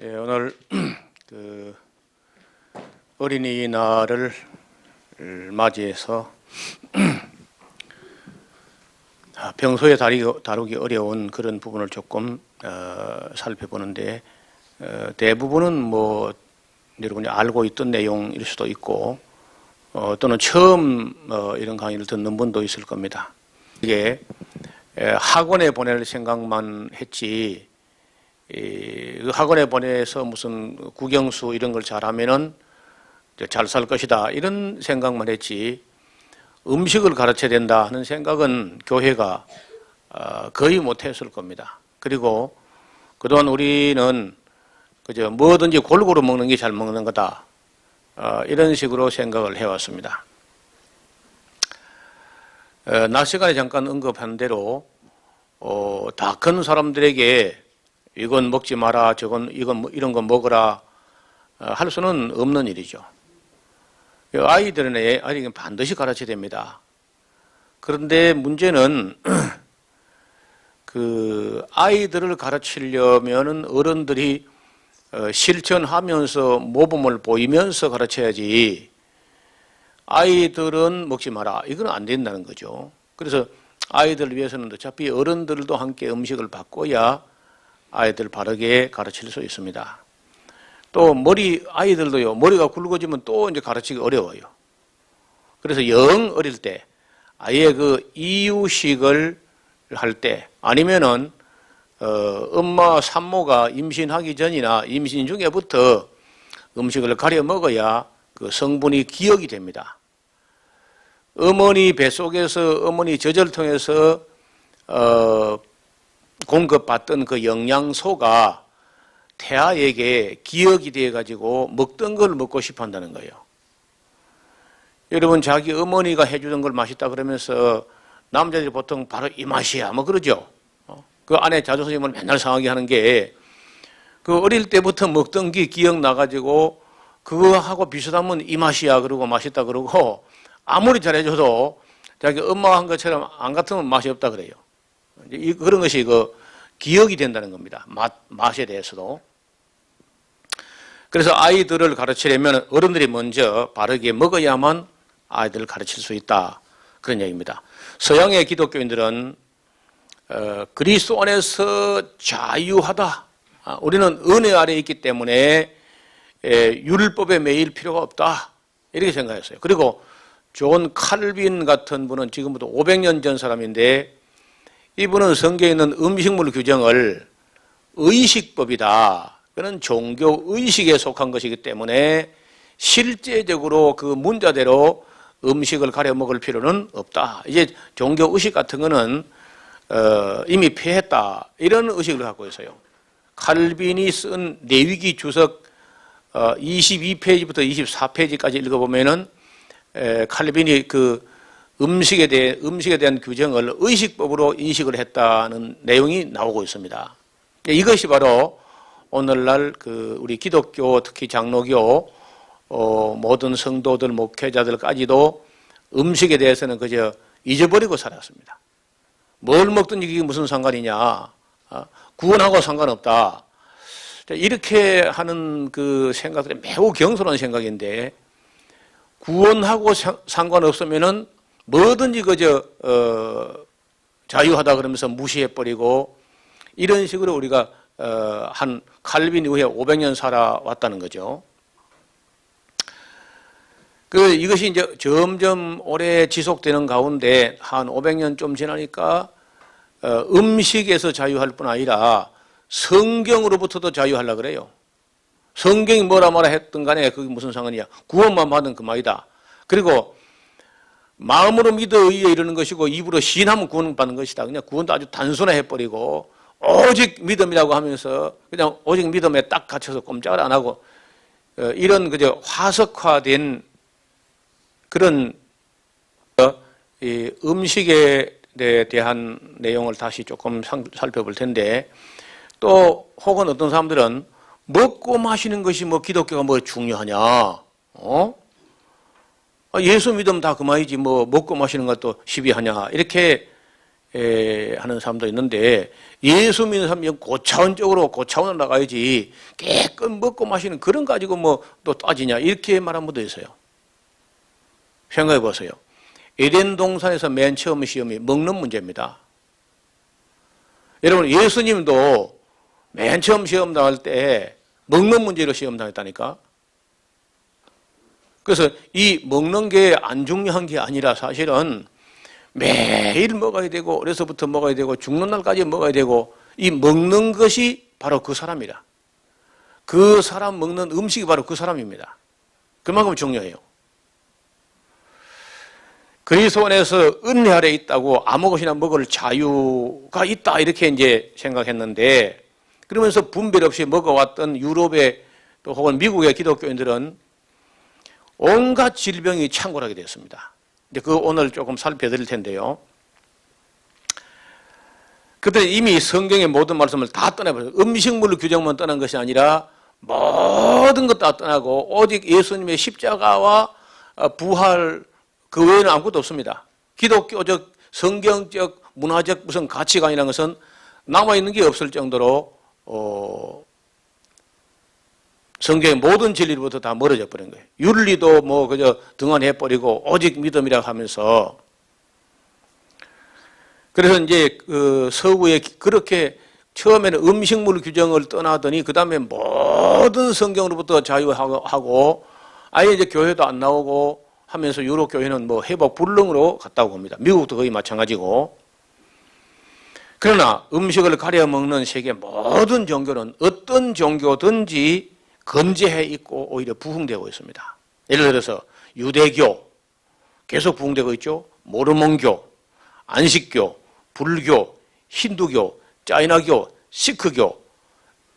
예, 오늘 그 어린이날을 맞이해서 평소에 다루기 어려운 그런 부분을 조금 살펴보는데 대부분은 뭐 여러분이 알고 있던 내용일 수도 있고 또는 처음 이런 강의를 듣는 분도 있을 겁니다. 이게 학원에 보낼 생각만 했지 그 학원에 보내서 무슨 국영수 이런 걸 잘하면은 잘 살 것이다 이런 생각만 했지 음식을 가르쳐야 된다 하는 생각은 교회가 거의 못했을 겁니다. 그리고 그동안 우리는 그저 뭐든지 골고루 먹는 게 잘 먹는 거다 이런 식으로 생각을 해왔습니다. 낮 시간에 잠깐 언급한 대로 다 큰 사람들에게 이건 먹지 마라, 이런 거 먹어라 할 수는 없는 일이죠. 아이들은 반드시 가르쳐야 됩니다. 그런데 문제는 그 아이들을 가르치려면은 어른들이 실천하면서 모범을 보이면서 가르쳐야지 아이들은 먹지 마라 이건 안 된다는 거죠. 그래서 아이들을 위해서는 어차피 어른들도 함께 음식을 바꿔야 아이들 바르게 가르칠 수 있습니다. 또 아이들도요, 머리가 굵어지면 또 이제 가르치기 어려워요. 그래서 영 어릴 때 아예 그 이유식을 할 때 아니면은 엄마 산모가 임신하기 전이나 임신 중에부터 음식을 가려 먹어야 그 성분이 기억이 됩니다. 어머니 뱃속에서 어머니 젖을 통해서 공급받던 그 영양소가 태아에게 기억이 되어 가지고 먹던 걸 먹고 싶어 한다는 거예요. 여러분 자기 어머니가 해주던 걸 맛있다 그러면서 남자들이 보통 바로 이 맛이야 뭐 그러죠. 그 안에 자존심을 맨날 상하게 하는 게 그 어릴 때부터 먹던 게 기억나 가지고 그거하고 비슷하면 이 맛이야 그러고 맛있다 그러고 아무리 잘해줘도 자기 엄마가 한 것처럼 안 같으면 맛이 없다 그래요. 그런 것이 그 기억이 된다는 겁니다. 맛에 대해서도. 그래서 아이들을 가르치려면 어른들이 먼저 바르게 먹어야만 아이들을 가르칠 수 있다. 그런 얘기입니다. 서양의 기독교인들은 그리스도 안에서 자유하다. 우리는 은혜 아래에 있기 때문에 율법에 매일 필요가 없다. 이렇게 생각했어요. 그리고 존 칼빈 같은 분은 지금부터 500년 전 사람인데 이분은 성경에 있는 음식물 규정을 의식법이다. 그는 종교 의식에 속한 것이기 때문에 실제적으로 그 문자대로 음식을 가려 먹을 필요는 없다. 이제 종교 의식 같은 거는 이미 폐했다. 이런 의식을 갖고 있어요. 칼빈이 쓴 내위기 주석 22페이지부터 24페이지까지 읽어보면은 칼빈이 그 음식에 대한 규정을 의식법으로 인식을 했다는 내용이 나오고 있습니다. 이것이 바로 오늘날 그 우리 기독교 특히 장로교 모든 성도들 목회자들까지도 음식에 대해서는 그저 잊어버리고 살았습니다. 뭘 먹든지 이게 무슨 상관이냐, 구원하고 상관없다. 이렇게 하는 그 생각들이 매우 경솔한 생각인데 구원하고 상관없으면은 뭐든지 그저 자유하다 그러면서 무시해버리고 이런 식으로 우리가 한 칼빈 이후에 500년 살아왔다는 거죠. 이것이 이제 점점 오래 지속되는 가운데 한 500년 좀 지나니까 음식에서 자유할 뿐 아니라 성경으로부터도 자유하려고 그래요. 성경이 뭐라 했든 간에 그게 무슨 상관이야. 구원만 받은 그만이다. 그리고 마음으로 믿어 의에 이르는 것이고 입으로 시인하면 구원받는 것이다. 그냥 구원도 아주 단순화해버리고 오직 믿음이라고 하면서 그냥 오직 믿음에 딱 갇혀서 꼼짝을 안 하고 이런 그저 화석화된 그런 이 음식에 대한 내용을 다시 조금 살펴볼 텐데 또 혹은 어떤 사람들은 먹고 마시는 것이 뭐 기독교가 뭐 중요하냐? 예수 믿으면 다 그만이지 뭐 먹고 마시는 것도 시비하냐? 이렇게 하는 사람도 있는데 예수 믿는 사람이 고차원으로 나가야지 깨끗 먹고 마시는 그런 가지고 뭐 또 따지냐 이렇게 말한 분도 있어요. 생각해 보세요. 에덴 동산에서 맨 처음 시험이 먹는 문제입니다. 여러분 예수님도 맨 처음 시험 당할 때 먹는 문제로 시험 당했다니까. 그래서 이 먹는 게 안 중요한 게 아니라 사실은 매일 먹어야 되고 어려서부터 먹어야 되고 죽는 날까지 먹어야 되고 이 먹는 것이 바로 그 사람이라. 그 사람 먹는 음식이 바로 그 사람입니다. 그만큼 중요해요. 그리스도 안에서 은혜 아래 있다고 아무 것이나 먹을 자유가 있다 이렇게 이제 생각했는데 그러면서 분별 없이 먹어왔던 유럽의 또 혹은 미국의 기독교인들은 온갖 질병이 창궐하게 됐습니다. 이제 그 오늘 조금 살펴드릴 텐데요. 그때 이미 성경의 모든 말씀을 다 떠나버려요. 음식물 규정만 떠난 것이 아니라 모든 것 다 떠나고 오직 예수님의 십자가와 부활 그 외에는 아무것도 없습니다. 기독교적, 성경적, 문화적 무슨 가치관이라는 것은 남아있는 게 없을 정도로 성경의 모든 진리로부터 다 멀어져 버린 거예요. 윤리도 뭐 그저 등한해버리고 오직 믿음이라고 하면서 그래서 이제 그 서구에 그렇게 처음에는 음식물 규정을 떠나더니 그 다음에 모든 성경으로부터 자유하고 아예 이제 교회도 안 나오고 하면서 유럽 교회는 뭐 회복 불능으로 갔다고 봅니다. 미국도 거의 마찬가지고. 그러나 음식을 가려 먹는 세계 모든 종교는 어떤 종교든지 건재해 있고 오히려 부흥되고 있습니다. 예를 들어서 유대교 계속 부흥되고 있죠. 모르몬교, 안식교, 불교, 힌두교, 짜이나교, 시크교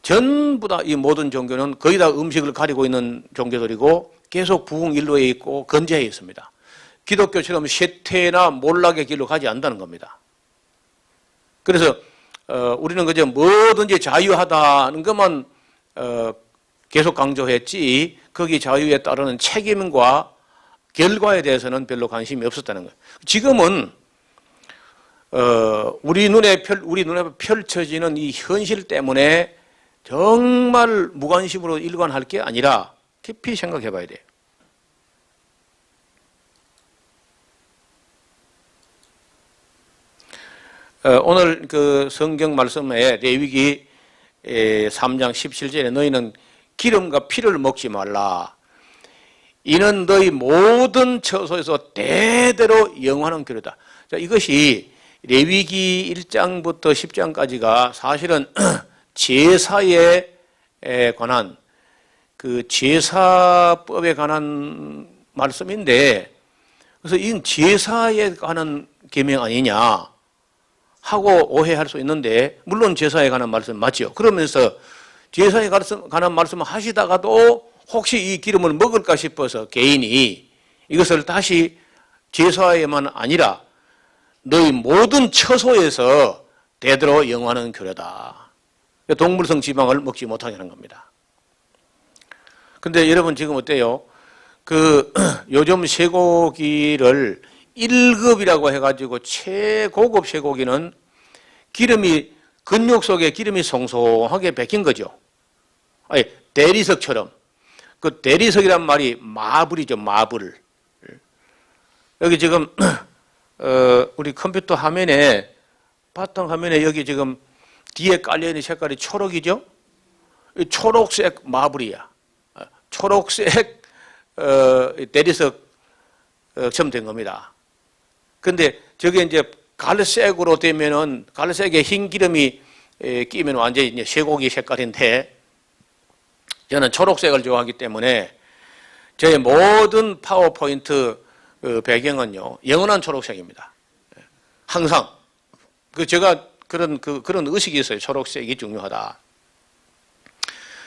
전부 다 이 모든 종교는 거의 다 음식을 가리고 있는 종교들이고 계속 부흥 일로에 있고 건재해 있습니다. 기독교처럼 쇠퇴나 몰락의 길로 가지 않는다는 겁니다. 그래서 우리는 그저 뭐든지 자유하다는 것만 계속 강조했지 거기 자유에 따르는 책임과 결과에 대해서는 별로 관심이 없었다는 거예요. 지금은 우리 눈에 펼쳐지는 이 현실 때문에 정말 무관심으로 일관할 게 아니라 깊이 생각해 봐야 돼요. 오늘 그 성경 말씀에 레위기 3장 17절에 너희는 기름과 피를 먹지 말라. 이는 너희 모든 처소에서 대대로 영원한 규례다. 자, 이것이 레위기 1장부터 10장까지가 사실은 제사에 관한 그 제사법에 관한 말씀인데 그래서 이건 제사에 관한 계명 아니냐 하고 오해할 수 있는데 물론 제사에 관한 말씀 맞죠. 그러면서 제사에 관한 말씀을 하시다가도 혹시 이 기름을 먹을까 싶어서 개인이 이것을 다시 제사에만 아니라 너희 모든 처소에서 대대로 영원한 규례다. 동물성 지방을 먹지 못하게 하는 겁니다. 근데 여러분 지금 어때요? 그 요즘 쇠고기를 1급이라고 해가지고 최고급 쇠고기는 기름이 근육 속에 기름이 송송하게 박힌 거죠. 아니 대리석처럼. 그 대리석이란 말이 마블이죠. 마블. 여기 지금 우리 컴퓨터 화면에 바탕 화면에 여기 지금 뒤에 깔려있는 색깔이 초록이죠. 초록색 마블이야. 초록색 대리석처럼 된 겁니다. 근데 저게 이제 갈색으로 되면은 갈색에 흰 기름이 끼면 완전히 이제 쇠고기 색깔인데 저는 초록색을 좋아하기 때문에 저의 모든 파워포인트 배경은요 영원한 초록색입니다. 항상 제가 그런 의식이 있어요. 초록색이 중요하다.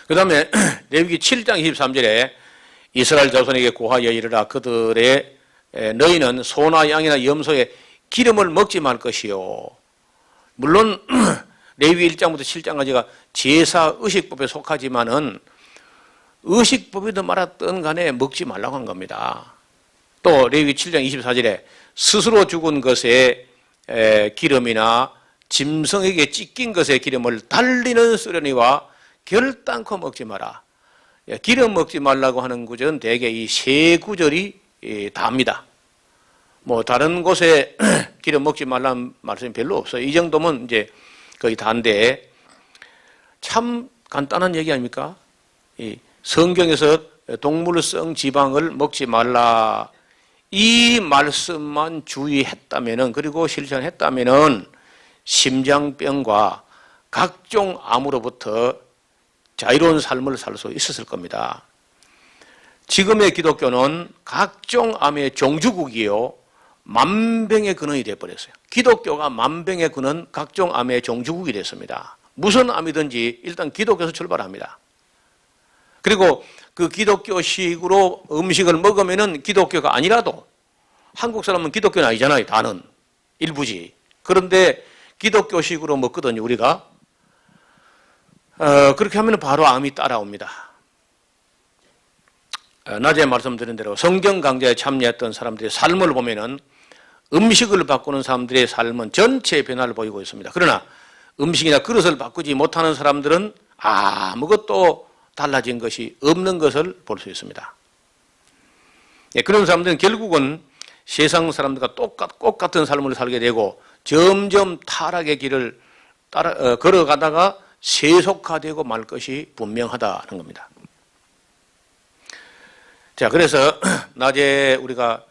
그 다음에 레위기 7장 23절에 이스라엘 자손에게 고하여 이르라 그들의 너희는 소나 양이나 염소의 기름을 먹지 말 것이요. 물론 레위기 1장부터 7장까지가 제사 의식법에 속하지만은 의식법이든 말았든 간에 먹지 말라고 한 겁니다. 또 레위기 7장 24절에 스스로 죽은 것에 기름이나 짐승에게 찢긴 것의 기름을 달리는 쓰려니와 결단코 먹지 마라. 기름 먹지 말라고 하는 구절은 대개 이 세 구절이 답니다. 뭐 다른 곳에 기름 먹지 말라는 말씀이 별로 없어요. 이 정도면 이제 거의 다인데 참 간단한 얘기 아닙니까? 이 성경에서 동물성 지방을 먹지 말라 이 말씀만 주의했다면은 그리고 실천했다면은 심장병과 각종 암으로부터 자유로운 삶을 살 수 있었을 겁니다. 지금의 기독교는 각종 암의 종주국이요 만병의 근원이 되어버렸어요. 기독교가 만병의 근원 각종 암의 종주국이 됐습니다. 무슨 암이든지 일단 기독교에서 출발합니다. 그리고 그 기독교식으로 음식을 먹으면은 기독교가 아니라도 한국 사람은 기독교는 아니잖아요. 다는 일부지. 그런데 기독교식으로 먹거든요. 우리가 그렇게 하면 바로 암이 따라옵니다. 낮에 말씀드린 대로 성경 강좌에 참여했던 사람들의 삶을 보면은 음식을 바꾸는 사람들의 삶은 전체 변화를 보이고 있습니다. 그러나 음식이나 그릇을 바꾸지 못하는 사람들은 아무것도 달라진 것이 없는 것을 볼 수 있습니다. 그런 사람들은 결국은 세상 사람들과 똑같은 삶을 살게 되고 점점 타락의 길을 걸어가다가 세속화되고 말 것이 분명하다는 겁니다. 자, 그래서 낮에 우리가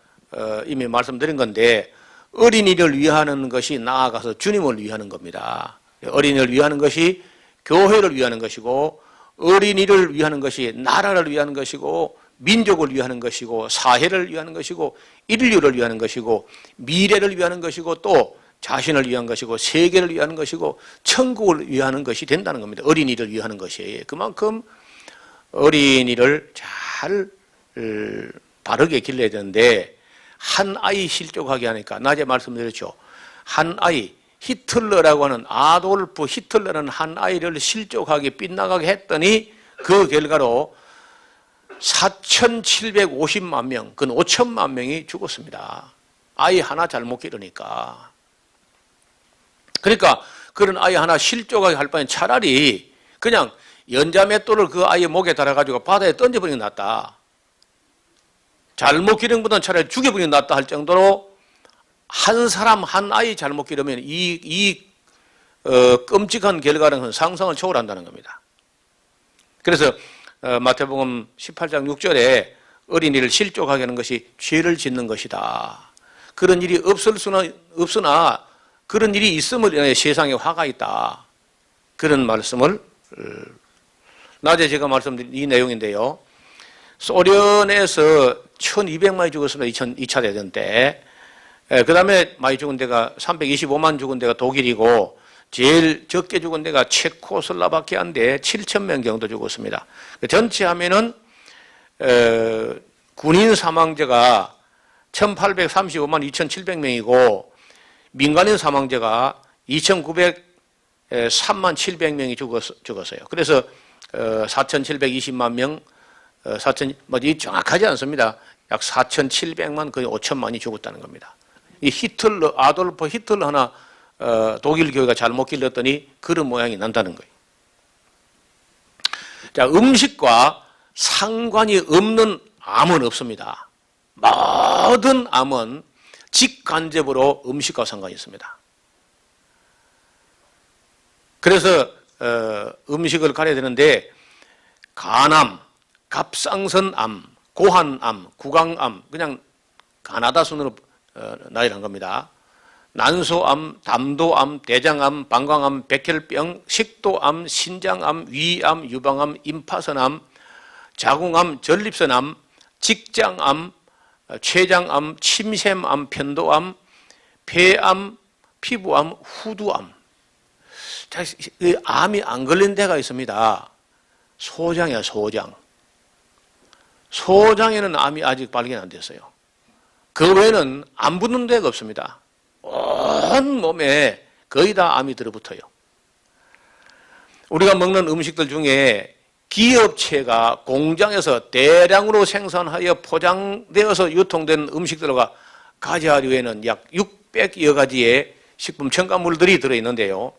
이미 말씀드린 건데 어린이를 위하는 것이 나아가서 주님을 위하는 겁니다. 어린이를 위하는 것이 교회를 위하는 것이고 어린이를 위하는 것이 나라를 위하는 것이고 민족을 위하는 것이고 사회를 위하는 것이고 인류를 위하는 것이고 미래를 위하는 것이고 또 자신을 위한 것이고 세계를 위하는 것이고 천국을 위하는 것이 된다는 겁니다. 어린이를 위하는 것이. 그만큼 어린이를 잘 바르게 길러야 되는데 한 아이 실족하게 하니까 낮에 말씀드렸죠. 한 아이 히틀러라고 하는 아돌프 히틀러라는 한 아이를 실족하게 빗나가게 했더니 그 결과로 4,750만 명, 근 5천만 명이 죽었습니다. 아이 하나 잘못 기르니까. 그러니까 그런 아이 하나 실족하게 할 바엔 차라리 그냥 연자맷돌을 그 아이의 목에 달아가지고 바다에 던져버리는 게 낫다. 잘못 기른 것보다는 차라리 죽여버리는 게 낫다 할 정도로 한 사람 한 아이 잘못 기르면 끔찍한 결과는 상상을 초월한다는 겁니다. 그래서 마태복음 18장 6절에 어린이를 실족하게 하는 것이 죄를 짓는 것이다. 그런 일이 없으나 그런 일이 있음을 인해 세상에 화가 있다. 그런 말씀을 낮에 제가 말씀드린 이 내용인데요. 소련에서 1200만이 죽었습니다. 2차 대전 때. 그 다음에 많이 죽은 데가 325만 죽은 데가 독일이고 제일 적게 죽은 데가 체코슬라바키아인데 7,000명 정도 죽었습니다. 전체 하면은 군인 사망자가 1,835만 2,700명이고 민간인 사망자가 2,903만 700명이 죽었어요. 그래서 4,720만 명, 이 정확하지 않습니다. 약 4,700만 거의 5천만이 죽었다는 겁니다. 이 히틀러, 아돌프 히틀러 하나 독일 교회가 잘못 길렀더니 그런 모양이 난다는 거예요. 자, 음식과 상관이 없는 암은 없습니다. 모든 암은 직간접으로 음식과 상관이 있습니다. 그래서 음식을 가려야 되는데 간암, 갑상선암, 고환암, 구강암 그냥 가나다 순으로 나열한 겁니다. 난소암, 담도암, 대장암, 방광암, 백혈병, 식도암, 신장암, 위암, 유방암, 임파선암, 자궁암, 전립선암, 직장암, 췌장암, 침샘암, 편도암, 폐암, 피부암, 후두암. 암이 안 걸린 데가 있습니다. 소장이야, 소장. 소장에는 암이 아직 발견 안 됐어요. 그 외에는 안 붙는 데가 없습니다. 온 몸에 거의 다 암이 들어붙어요. 우리가 먹는 음식들 중에 기업체가 공장에서 대량으로 생산하여 포장되어서 유통된 음식들과 가지하류에는 약 600여 가지의 식품 첨가물들이 들어있는데요.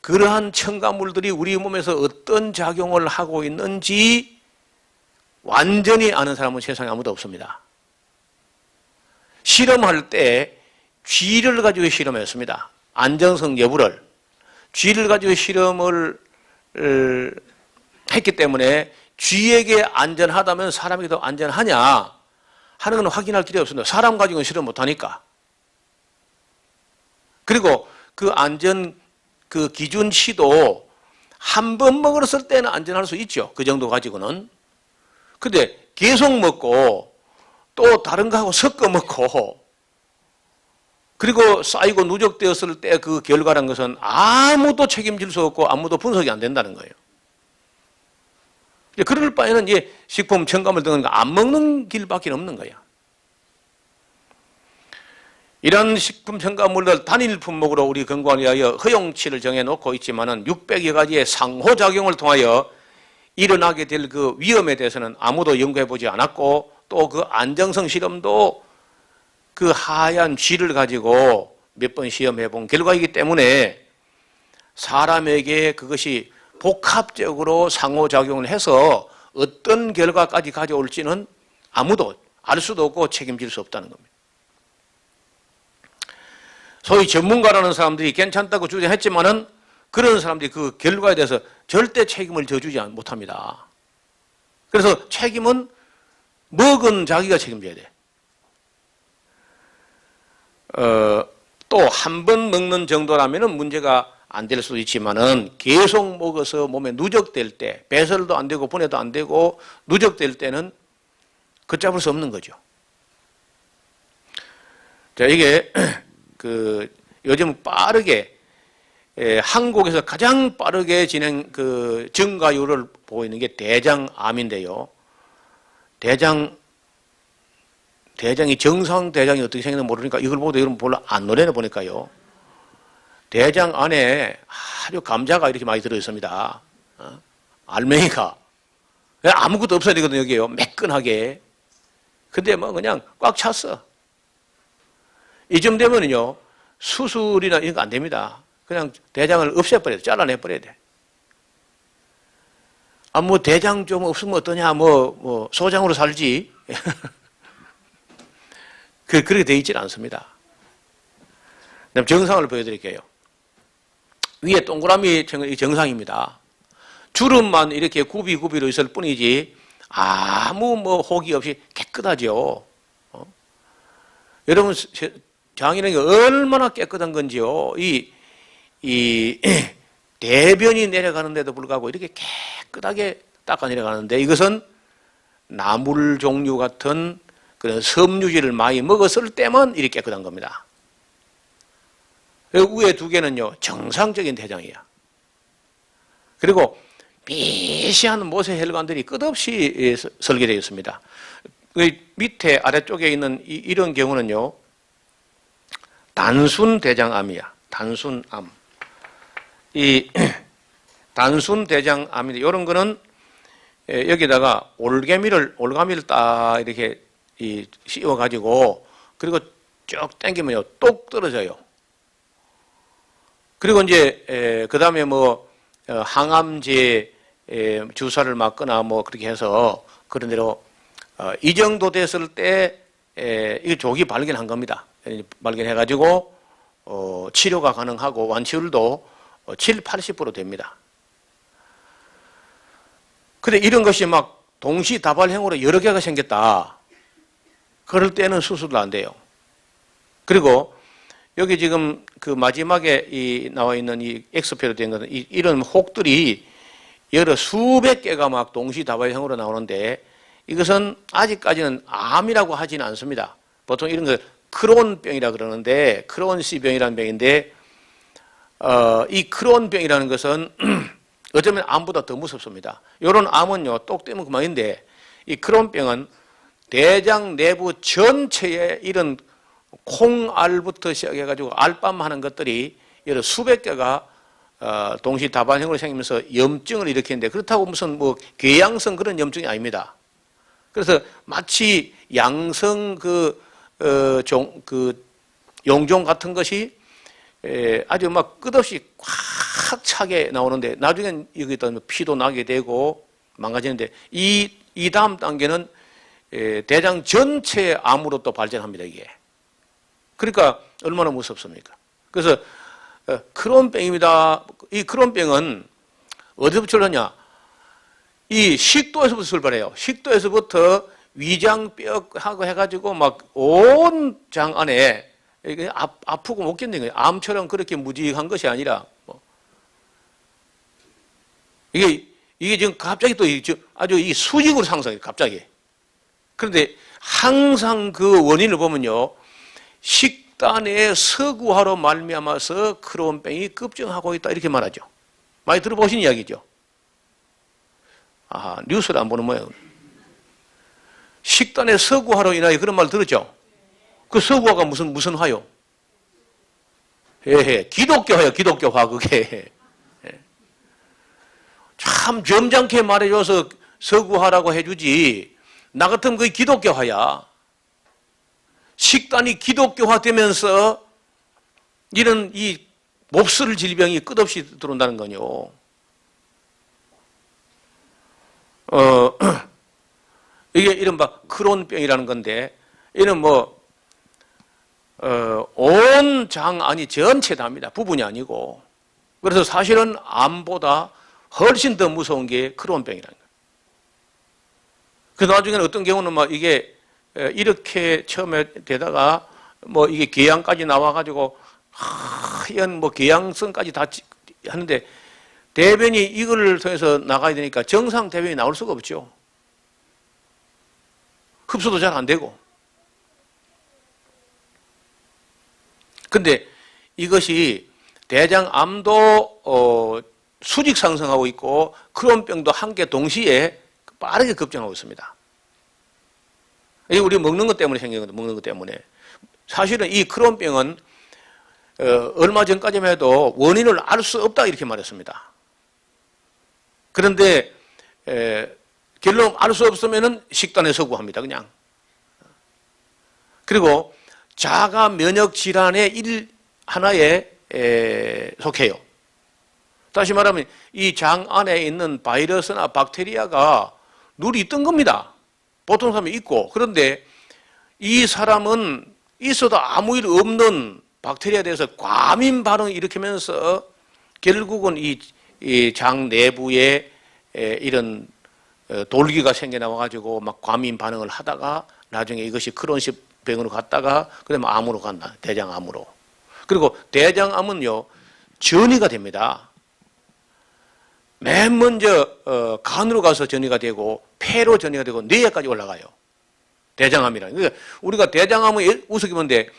그러한 첨가물들이 우리 몸에서 어떤 작용을 하고 있는지 완전히 아는 사람은 세상에 아무도 없습니다. 실험할 때 쥐를 가지고 실험했습니다. 안정성 여부를. 쥐를 가지고 실험을 했기 때문에 쥐에게 안전하다면 사람에게도 안전하냐 하는 건 확인할 길이 없습니다. 사람 가지고는 실험 못하니까. 그리고 그 안전 그 기준치도 한 번 먹었을 때는 안전할 수 있죠. 그 정도 가지고는. 근데 계속 먹고 또 다른 거하고 섞어 먹고 그리고 쌓이고 누적되었을 때 그 결과란 것은 아무도 책임질 수 없고 아무도 분석이 안 된다는 거예요. 그럴 바에는 이제 식품 첨가물 등은 안 먹는 길밖에 없는 거야. 이런 식품 첨가물들 단일 품목으로 우리 건강을 위하여 허용치를 정해놓고 있지만은 600여 가지의 상호작용을 통하여 일어나게 될 그 위험에 대해서는 아무도 연구해보지 않았고 또 그 안정성 실험도 그 하얀 쥐를 가지고 몇 번 시험해본 결과이기 때문에 사람에게 그것이 복합적으로 상호작용을 해서 어떤 결과까지 가져올지는 아무도 알 수도 없고 책임질 수 없다는 겁니다. 소위 전문가라는 사람들이 괜찮다고 주장했지만은 그런 사람들이 그 결과에 대해서 절대 책임을 져주지 못합니다. 그래서 책임은 먹은 자기가 책임져야 돼. 또 한 번 먹는 정도라면은 문제가 안 될 수도 있지만은 계속 먹어서 몸에 누적될 때 배설도 안 되고 분해도 안 되고 누적될 때는 걷잡을 수 없는 거죠. 자, 이게 그 요즘 빠르게 한국에서 가장 빠르게 진행 그 증가율을 보이는 게 대장암인데요. 대장이 정상 대장이 어떻게 생겼는지 모르니까 이걸 보고 여러분 별로 안 노래나 보니까요. 대장 안에 아주 감자가 이렇게 많이 들어 있습니다. 알맹이가 아무것도 없어야 되거든요. 여기요. 매끈하게. 근데 뭐 그냥 꽉 찼어. 이쯤 되면은요 수술이나 이런 거 안 됩니다. 그냥 대장을 없애버려야 돼. 잘라내버려야 돼. 아, 뭐 대장 좀 없으면 어떠냐, 뭐 소장으로 살지. 그렇게 돼 있지는 않습니다. 그다음 정상을 보여드릴게요. 위에 동그라미 정상입니다. 주름만 이렇게 굽이로 있을 뿐이지 아무 뭐 혹이 없이 깨끗하죠. 여러분 장이라는 게 얼마나 깨끗한 건지요. 이 대변이 내려가는데도 불구하고 이렇게 깨끗하게 닦아 내려가는데 이것은 나물 종류 같은 그런 섬유질을 많이 먹었을 때만 이렇게 깨끗한 겁니다. 위에 두 개는요 정상적인 대장이야. 그리고 미시한 모세 혈관들이 끝없이 설계되어 있습니다. 밑에 아래쪽에 있는 이런 경우는요 단순 대장암이야. 단순암. 이 단순 대장암인데 이런 거는 여기다가 올가미를 딱 이렇게 씌워 가지고 그리고 쭉 당기면요 똑 떨어져요. 그리고 이제 그 다음에 뭐 항암제 주사를 맞거나 뭐 그렇게 해서 그런 대로 이 정도 됐을 때 이거 조기 발견한 겁니다. 발견해 가지고 치료가 가능하고 완치율도 70~80% 됩니다. 근데 이런 것이 막 동시다발형으로 여러 개가 생겼다. 그럴 때는 수술도 안 돼요. 그리고 여기 지금 그 마지막에 나와 있는 이 X표로 된 것은 이런 혹들이 여러 수백 개가 막 동시다발형으로 나오는데 이것은 아직까지는 암이라고 하지는 않습니다. 보통 이런 거 크론병이라 그러는데 크론씨병이라는 병인데 이 크론병이라는 것은 어쩌면 암보다 더 무섭습니다. 이런 암은요 똑 때문에 그만인데 이 크론병은 대장 내부 전체에 이런 콩알부터 시작해가지고 알밤하는 것들이 여러 수백 개가 동시다발형으로 생기면서 염증을 일으키는데 그렇다고 무슨 뭐 궤양성 그런 염증이 아닙니다. 그래서 마치 양성 그 용종 같은 것이 아주 막 끝없이 꽉 차게 나오는데 나중엔 여기다 피도 나게 되고 망가지는데 이 다음 단계는 대장 전체 암으로 또 발전합니다, 이게. 그러니까 얼마나 무섭습니까? 그래서 크론병입니다. 이 크론병은 어디서부터 출발하냐? 이 식도에서부터 출발해요. 식도에서부터 위장벽하고 해가지고 막 온 장 안에 이게 아프고 못 견디는 거예요. 암처럼 그렇게 무직한 것이 아니라 이게 지금 갑자기 또 아주 이 수직으로 상승해요. 갑자기. 그런데 항상 그 원인을 보면요, 식단의 서구화로 말미암아서 크론병이 급증하고 있다 이렇게 말하죠. 많이 들어보신 이야기죠. 아, 뉴스를 안 보는 모양. 식단의 서구화로 인하여 그런 말 들었죠. 그 서구화가 무슨 화요? 기독교화요, 기독교화 그게. 참 점잖게 말해줘서 서구화라고 해주지. 나 같으면 그게 기독교화야. 식단이 기독교화 되면서 이런 이 몹쓸 질병이 끝없이 들어온다는 거요. 이게 이른바 크론병이라는 건데, 이는 온 장 안이 전체 다입니다. 부분이 아니고. 그래서 사실은 암보다 훨씬 더 무서운 게 크론병이라는 거예요. 그 나중에는 어떤 경우는 이게 이렇게 처음에 되다가 이게 궤양까지 나와가지고 하얀 궤양성까지 다 하는데 대변이 이걸 통해서 나가야 되니까 정상 대변이 나올 수가 없죠. 흡수도 잘 안 되고. 근데 이것이 대장암도 수직 상승하고 있고 크론병도 함께 동시에 빠르게 급증하고 있습니다. 이게 우리 먹는 것 때문에 생긴 거거든요. 먹는 것 때문에. 사실은 이 크론병은 얼마 전까지만 해도 원인을 알 수 없다 이렇게 말했습니다. 그런데 결론 알 수 없으면은 식단에 서구합니다. 그냥. 그리고 자가 면역 질환의 하나에 속해요. 다시 말하면 이 장 안에 있는 바이러스나 박테리아가 눈이 있던 겁니다. 보통 사람이 있고. 그런데 이 사람은 있어도 아무 일 없는 박테리아에 대해서 과민 반응을 일으키면서 결국은 이 장 내부에 이런 돌기가 생겨나와가지고 막 과민 반응을 하다가 나중에 이것이 크론식 병으로 갔다가 그다음에 암으로 간다. 대장암으로. 그리고 대장암은요, 전이가 됩니다. 맨 먼저 간으로 가서 전이가 되고 폐로 전이가 되고 뇌에까지 올라가요. 대장암이라는. 그러니까 우리가 대장암의 우습게 보는데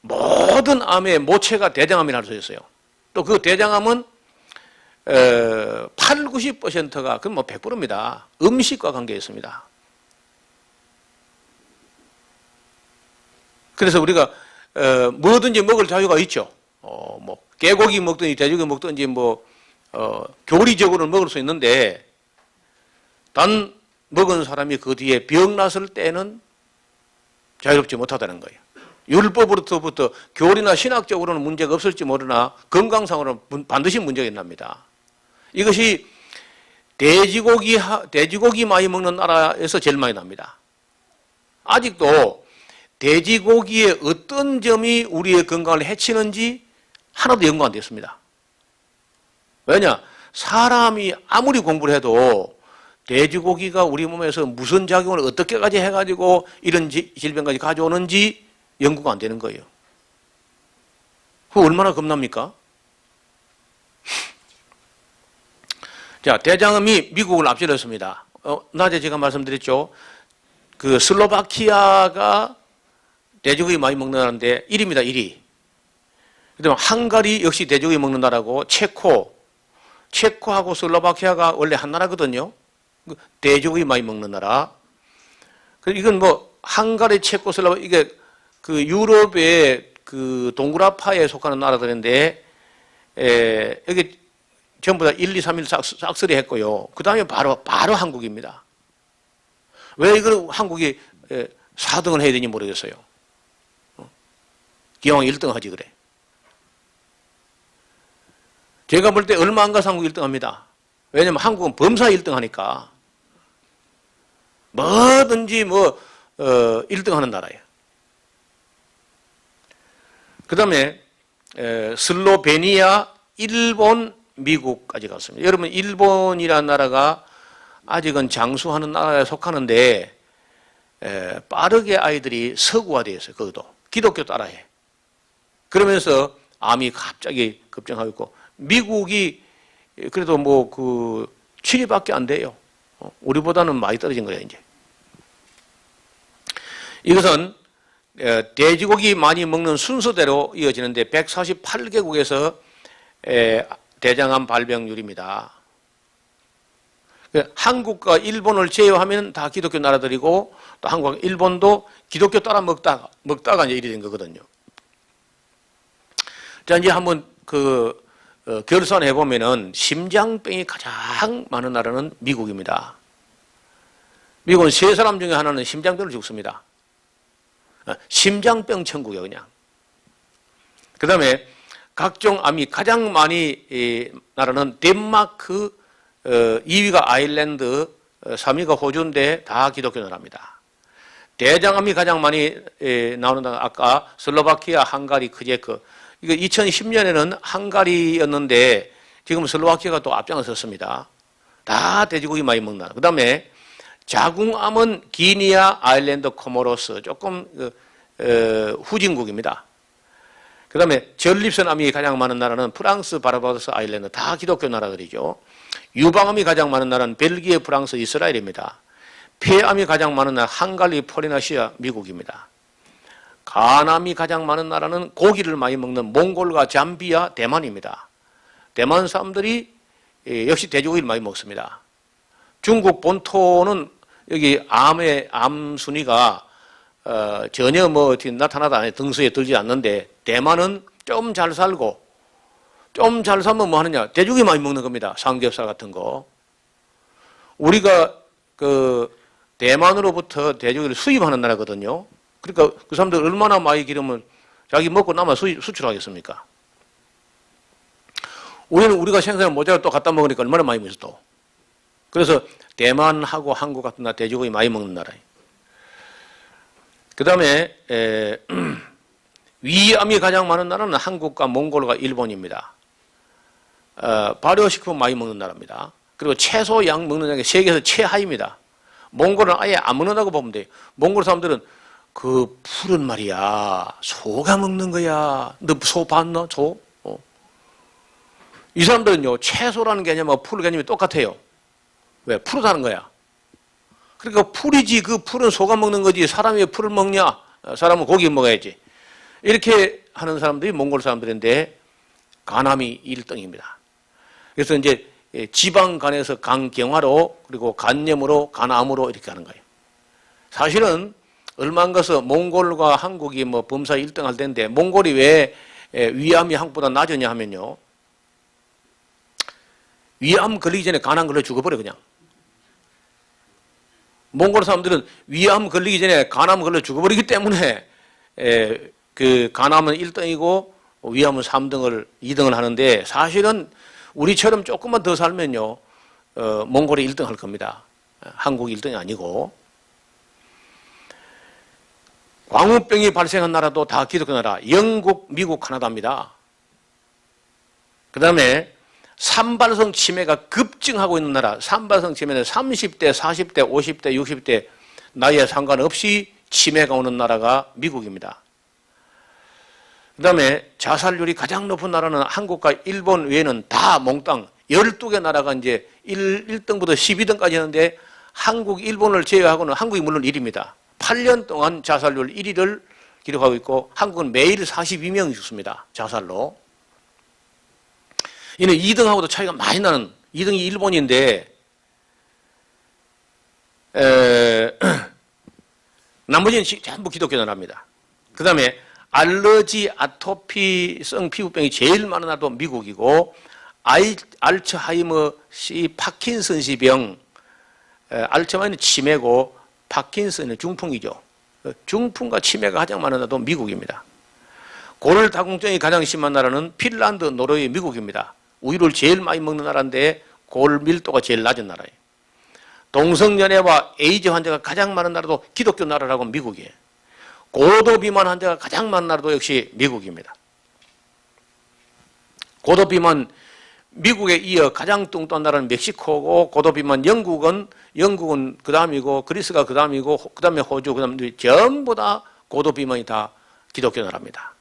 모든 암의 모체가 대장암이라고 써 있어요. 또 그 대장암은 80~90%가 그건 100%입니다. 음식과 관계 있습니다. 그래서 우리가 뭐든지 먹을 자유가 있죠. 개고기 먹든지 돼지고기 먹든지 교리적으로는 먹을 수 있는데 단 먹은 사람이 그 뒤에 병 났을 때는 자유롭지 못하다는 거예요. 율법으로부터 교리나 신학적으로는 문제가 없을지 모르나 건강상으로는 반드시 문제가 납니다. 이것이 돼지고기 많이 먹는 나라에서 제일 많이 납니다. 아직도 돼지고기의 어떤 점이 우리의 건강을 해치는지 하나도 연구 안 됐습니다. 왜냐? 사람이 아무리 공부를 해도 돼지고기가 우리 몸에서 무슨 작용을 어떻게까지 해가지고 이런 질병까지 가져오는지 연구가 안 되는 거예요. 그거 얼마나 겁납니까? 자, 대장암이 미국을 앞질렀습니다. 낮에 제가 말씀드렸죠. 그 슬로바키아가 돼지고기 많이 먹는 나라인데 1위입니다. 1위. 그다음에 헝가리 역시 돼지고기 먹는 나라고 체코하고 슬로바키아가 원래 한 나라거든요. 돼지고기 많이 먹는 나라. 이건 헝가리, 체코, 슬로바키아 이게 그 유럽의 그 동그라파에 속하는 나라들인데 여기 전부 다 1, 2, 3일 싹쓸이 했고요. 그 다음에 바로 한국입니다. 왜 이걸 한국이 4등을 해야 되는지 모르겠어요. 기왕 1등 하지 그래. 제가 볼 때 얼마 안 가서 한국 1등 합니다. 왜냐면 한국은 범사 1등 하니까. 뭐든지 1등 하는 나라예요. 그 다음에 슬로베니아, 일본, 미국까지 갔습니다. 여러분, 일본이라는 나라가 아직은 장수하는 나라에 속하는데 빠르게 아이들이 서구화되어 있어요. 그것도 기독교 따라해. 그러면서 암이 갑자기 급증하고 있고, 미국이 그래도 7위밖에 안 돼요. 우리보다는 많이 떨어진 거예요, 이제. 이것은 돼지고기 많이 먹는 순서대로 이어지는데 148개국에서 대장암 발병률입니다. 한국과 일본을 제외하면 다 기독교 나라들이고, 또 한국과 일본도 기독교 따라 먹다가 이제 이리 된 거거든요. 자, 이제 한번 결산해 보면은 심장병이 가장 많은 나라는 미국입니다. 미국은 3사람 중에 하나는 심장병으로 죽습니다. 심장병 천국이에요, 그냥. 그 다음에 각종 암이 가장 많이 나라는 덴마크, 2위가 아일랜드, 3위가 호주인데 다 기독교 나라입니다. 대장암이 가장 많이 나오는 나라, 아까 슬로바키아, 헝가리, 크제크. 이거 2010년에는 헝가리였는데 지금 슬로바키아가 또 앞장을 섰습니다. 다 돼지고기 많이 먹는 나라. 그 다음에 자궁암은 기니아, 아일랜드, 코모로스, 조금 후진국입니다. 그 다음에 전립선암이 가장 많은 나라는 프랑스, 바르바도스, 아일랜드, 다 기독교 나라들이죠. 유방암이 가장 많은 나라는 벨기에, 프랑스, 이스라엘입니다. 폐암이 가장 많은 나라 헝가리, 폴리네시아, 미국입니다. 간암이 가장 많은 나라는 고기를 많이 먹는 몽골과 잠비아, 대만입니다. 대만 사람들이 역시 돼지고기를 많이 먹습니다. 중국 본토는 여기 암 순위가 전혀 어떻게 나타나다 않아요. 등수에 들지 않는데, 대만은 좀 잘 살고, 좀 잘 살면 뭐 하느냐? 돼지고기 많이 먹는 겁니다. 삼겹살 같은 거. 우리가 대만으로부터 돼지고기를 수입하는 나라거든요. 그러니까 그 사람들 얼마나 많이 기르면 자기 먹고 남아 수출하겠습니까? 우리가 생선을 모자를 또 갖다 먹으니까 얼마나 많이 먹어서 또. 그래서 대만하고 한국 같은 나라 돼지고기 많이 먹는 나라예요. 그 다음에 위암이 가장 많은 나라는 한국과 몽골과 일본입니다. 발효식품 많이 먹는 나라입니다. 그리고 채소 양 먹는 양이 세계에서 최하입니다. 몽골은 아예 안 먹는다고 보면 돼요. 몽골 사람들은 그 풀은 말이야 소가 먹는 거야. 너 소 봤나? 소? 이 사람들은요 채소라는 개념하고 풀 개념이 똑같아요. 왜? 풀을 사는 거야. 그러니까 풀이지, 그 풀은 소가 먹는 거지 사람이 왜 풀을 먹냐? 사람은 고기 먹어야지. 이렇게 하는 사람들이 몽골 사람들인데 간암이 1등입니다. 그래서 이제 지방간에서 간경화로, 그리고 간염으로, 간암으로 이렇게 하는 거예요. 사실은 얼마 안 가서 몽골과 한국이 범사 1등 할 텐데, 몽골이 왜 위암이 한국보다 낮으냐 하면요, 위암 걸리기 전에 간암 걸려 죽어버려 그냥. 몽골 사람들은 위암 걸리기 전에 간암 걸려 죽어버리기 때문에 그 간암은 1등이고 위암은 2등을 하는데, 사실은 우리처럼 조금만 더 살면요 몽골이 1등 할 겁니다. 한국이 1등이 아니고. 광우병이 발생한 나라도 다 기독교 나라, 영국, 미국, 캐나다입니다. 그 다음에 산발성 치매가 급증하고 있는 나라, 산발성 치매는 30대, 40대, 50대, 60대 나이에 상관없이 치매가 오는 나라가 미국입니다. 그 다음에 자살률이 가장 높은 나라는 한국과 일본 외에는 다 몽땅 12개 나라가 이제 1등부터 12등까지 하는데, 한국, 일본을 제외하고는 한국이 물론 1위입니다. 8년 동안 자살률 1위를 기록하고 있고, 한국은 매일 42명이 죽습니다. 자살로. 이는 2등하고도 차이가 많이 나는, 2등이 일본인데, 나머지는 전부 기독교 나라입니다. 그 다음에 알러지, 아토피성 피부병이 제일 많은 나라도 미국이고, 알츠하이머시, 파킨슨시병, 알츠하이머는 치매고 파킨슨은 중풍이죠. 중풍과 치매가 가장 많은 나라도 미국입니다. 고혈다공증이 가장 심한 나라는 핀란드, 노르웨이, 미국입니다. 우유를 제일 많이 먹는 나라인데 골 밀도가 제일 낮은 나라예요. 동성연애와 에이즈 환자가 가장 많은 나라도 기독교 나라라고 미국이에요. 고도 비만 환자가 가장 많은 나라도 역시 미국입니다. 고도 비만 미국에 이어 가장 뚱뚱한 나라는 멕시코고, 고도 비만 영국은 그 다음이고, 그리스가 그 다음이고, 그 다음에 호주, 그 다음에 전부 다 고도 비만이 다 기독교 나라입니다.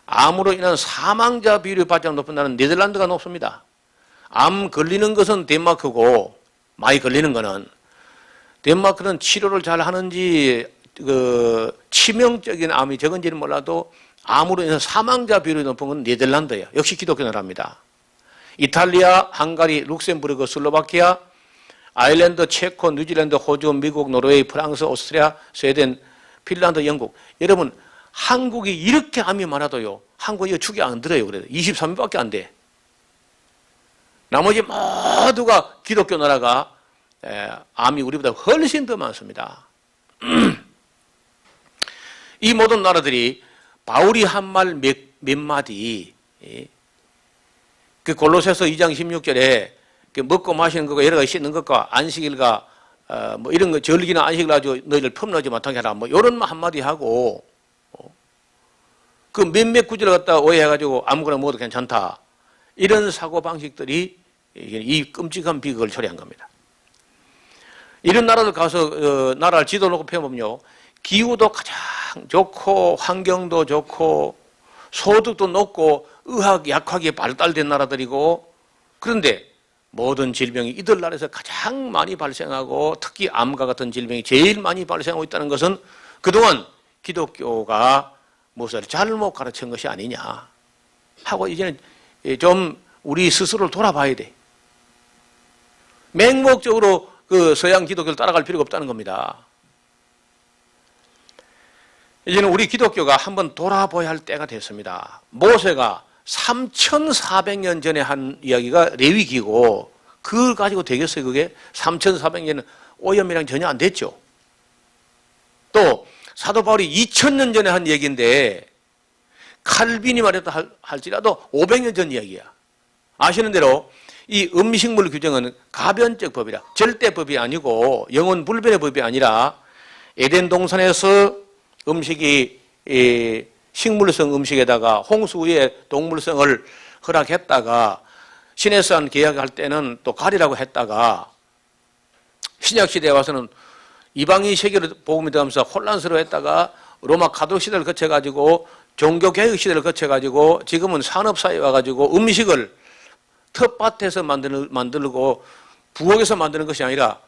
암으로 인한 사망자 비율이 가장 높은 나라는 네덜란드가 높습니다. 암 걸리는 것은 덴마크고, 많이 걸리는 거는 덴마크는 치료를 잘 하는지 치명적인 암이 적은지는 몰라도 암으로 인해서 사망자 비율이 높은 건 네덜란드예요. 역시 기독교 나라입니다. 이탈리아, 헝가리, 룩셈부르크, 슬로바키아, 아일랜드, 체코, 뉴질랜드, 호주, 미국, 노르웨이, 프랑스, 오스트리아, 스웨덴, 핀란드, 영국. 여러분, 한국이 이렇게 암이 많아도요, 한국이 축이 안 들어요. 그래도 23명밖에 안 돼. 나머지 모두가 기독교 나라가 암이 우리보다 훨씬 더 많습니다. 이 모든 나라들이 바울이 한 말 몇 마디, 그 골로새서 2장 16절에 먹고 마시는 것과 여러 가지 씻는 것과 안식일과 뭐 이런 거 절기나 안식일 가지고 너희를 펌나지 못하게 하라, 뭐 이런 한마디 하고, 그 몇몇 구절을 갖다 오해해가지고 아무거나 먹어도 괜찮다, 이런 사고 방식들이 이 끔찍한 비극을 초래한 겁니다. 이런 나라들 가서 나라를 지도 놓고 펴보면요, 기후도 가장 좋고 환경도 좋고 소득도 높고 의학 약학이 발달된 나라들이고, 그런데 모든 질병이 이들 나라에서 가장 많이 발생하고 특히 암과 같은 질병이 제일 많이 발생하고 있다는 것은 그동안 기독교가 무엇을 잘못 가르친 것이 아니냐 하고, 이제는 좀 우리 스스로를 돌아봐야 돼. 맹목적으로 그 서양 기독교를 따라갈 필요가 없다는 겁니다. 이제는 우리 기독교가 한번 돌아봐야 할 때가 됐습니다. 모세가 3,400년 전에 한 이야기가 레위기고, 그걸 가지고 되겠어요? 그게 3,400년은 오염이랑 전혀 안 됐죠. 또 사도 바울이 2,000년 전에 한 얘기인데 칼빈이 말했다 할지라도 500년 전 이야기야. 아시는 대로 이 음식물 규정은 가변적 법이라, 절대법이 아니고 영원 불변의 법이 아니라, 에덴 동산에서 음식이 식물성 음식에다가 홍수 위에 동물성을 허락했다가 시내산 계약할 때는 또 가리라고 했다가, 신약시대에 와서는 이방인 세계로 복음이 되면서 혼란스러워했다가 로마 가톨릭 시대를 거쳐가지고 종교개혁 시대를 거쳐가지고 지금은 산업사회에 와가지고 음식을 텃밭에서 만들고 부엌에서 만드는 것이 아니라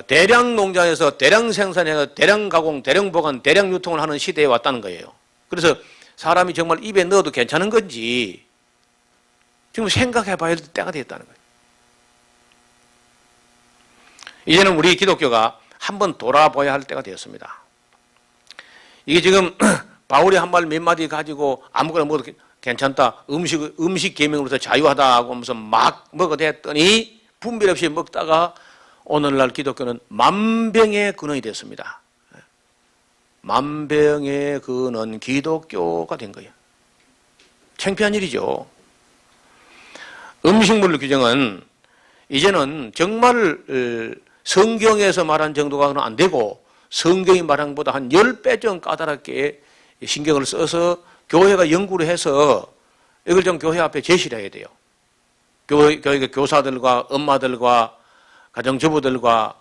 대량 농장에서 대량 생산해서 대량 가공, 대량 보관, 대량 유통을 하는 시대에 왔다는 거예요. 그래서 사람이 정말 입에 넣어도 괜찮은 건지 지금 생각해 봐야 될 때가 됐다는 거예요. 이제는 우리 기독교가 한번 돌아봐야 할 때가 되었습니다. 이게 지금 바울이 한 말 몇 마디 가지고 아무거나 먹어도 괜찮다, 음식 계명으로서 자유하다 하고 하면서 막 먹어댔더니 분별 없이 먹다가 오늘날 기독교는 만병의 근원이 됐습니다. 만병의 근원 기독교가 된 거예요. 창피한 일이죠. 음식물 규정은 이제는 정말 성경에서 말한 정도가 안 되고 성경이 말한 것보다 한 10배 좀 까다롭게 신경을 써서 교회가 연구를 해서 이걸 좀 교회 앞에 제시를 해야 돼요. 교회 교사들과 엄마들과 가정주부들과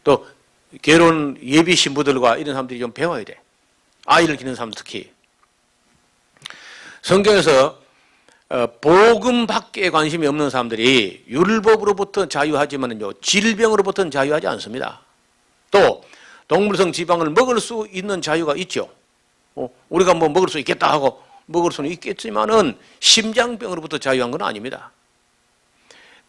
또 결혼 예비 신부들과 이런 사람들이 좀 배워야 돼. 아이를 기르는 사람들 특히. 성경에서 복음 밖에 관심이 없는 사람들이 율법으로부터 자유하지만요, 질병으로부터는 자유하지 않습니다. 또 동물성 지방을 먹을 수 있는 자유가 있죠. 우리가 뭐 먹을 수 있겠다 하고 먹을 수는 있겠지만은 심장병으로부터 자유한 건 아닙니다.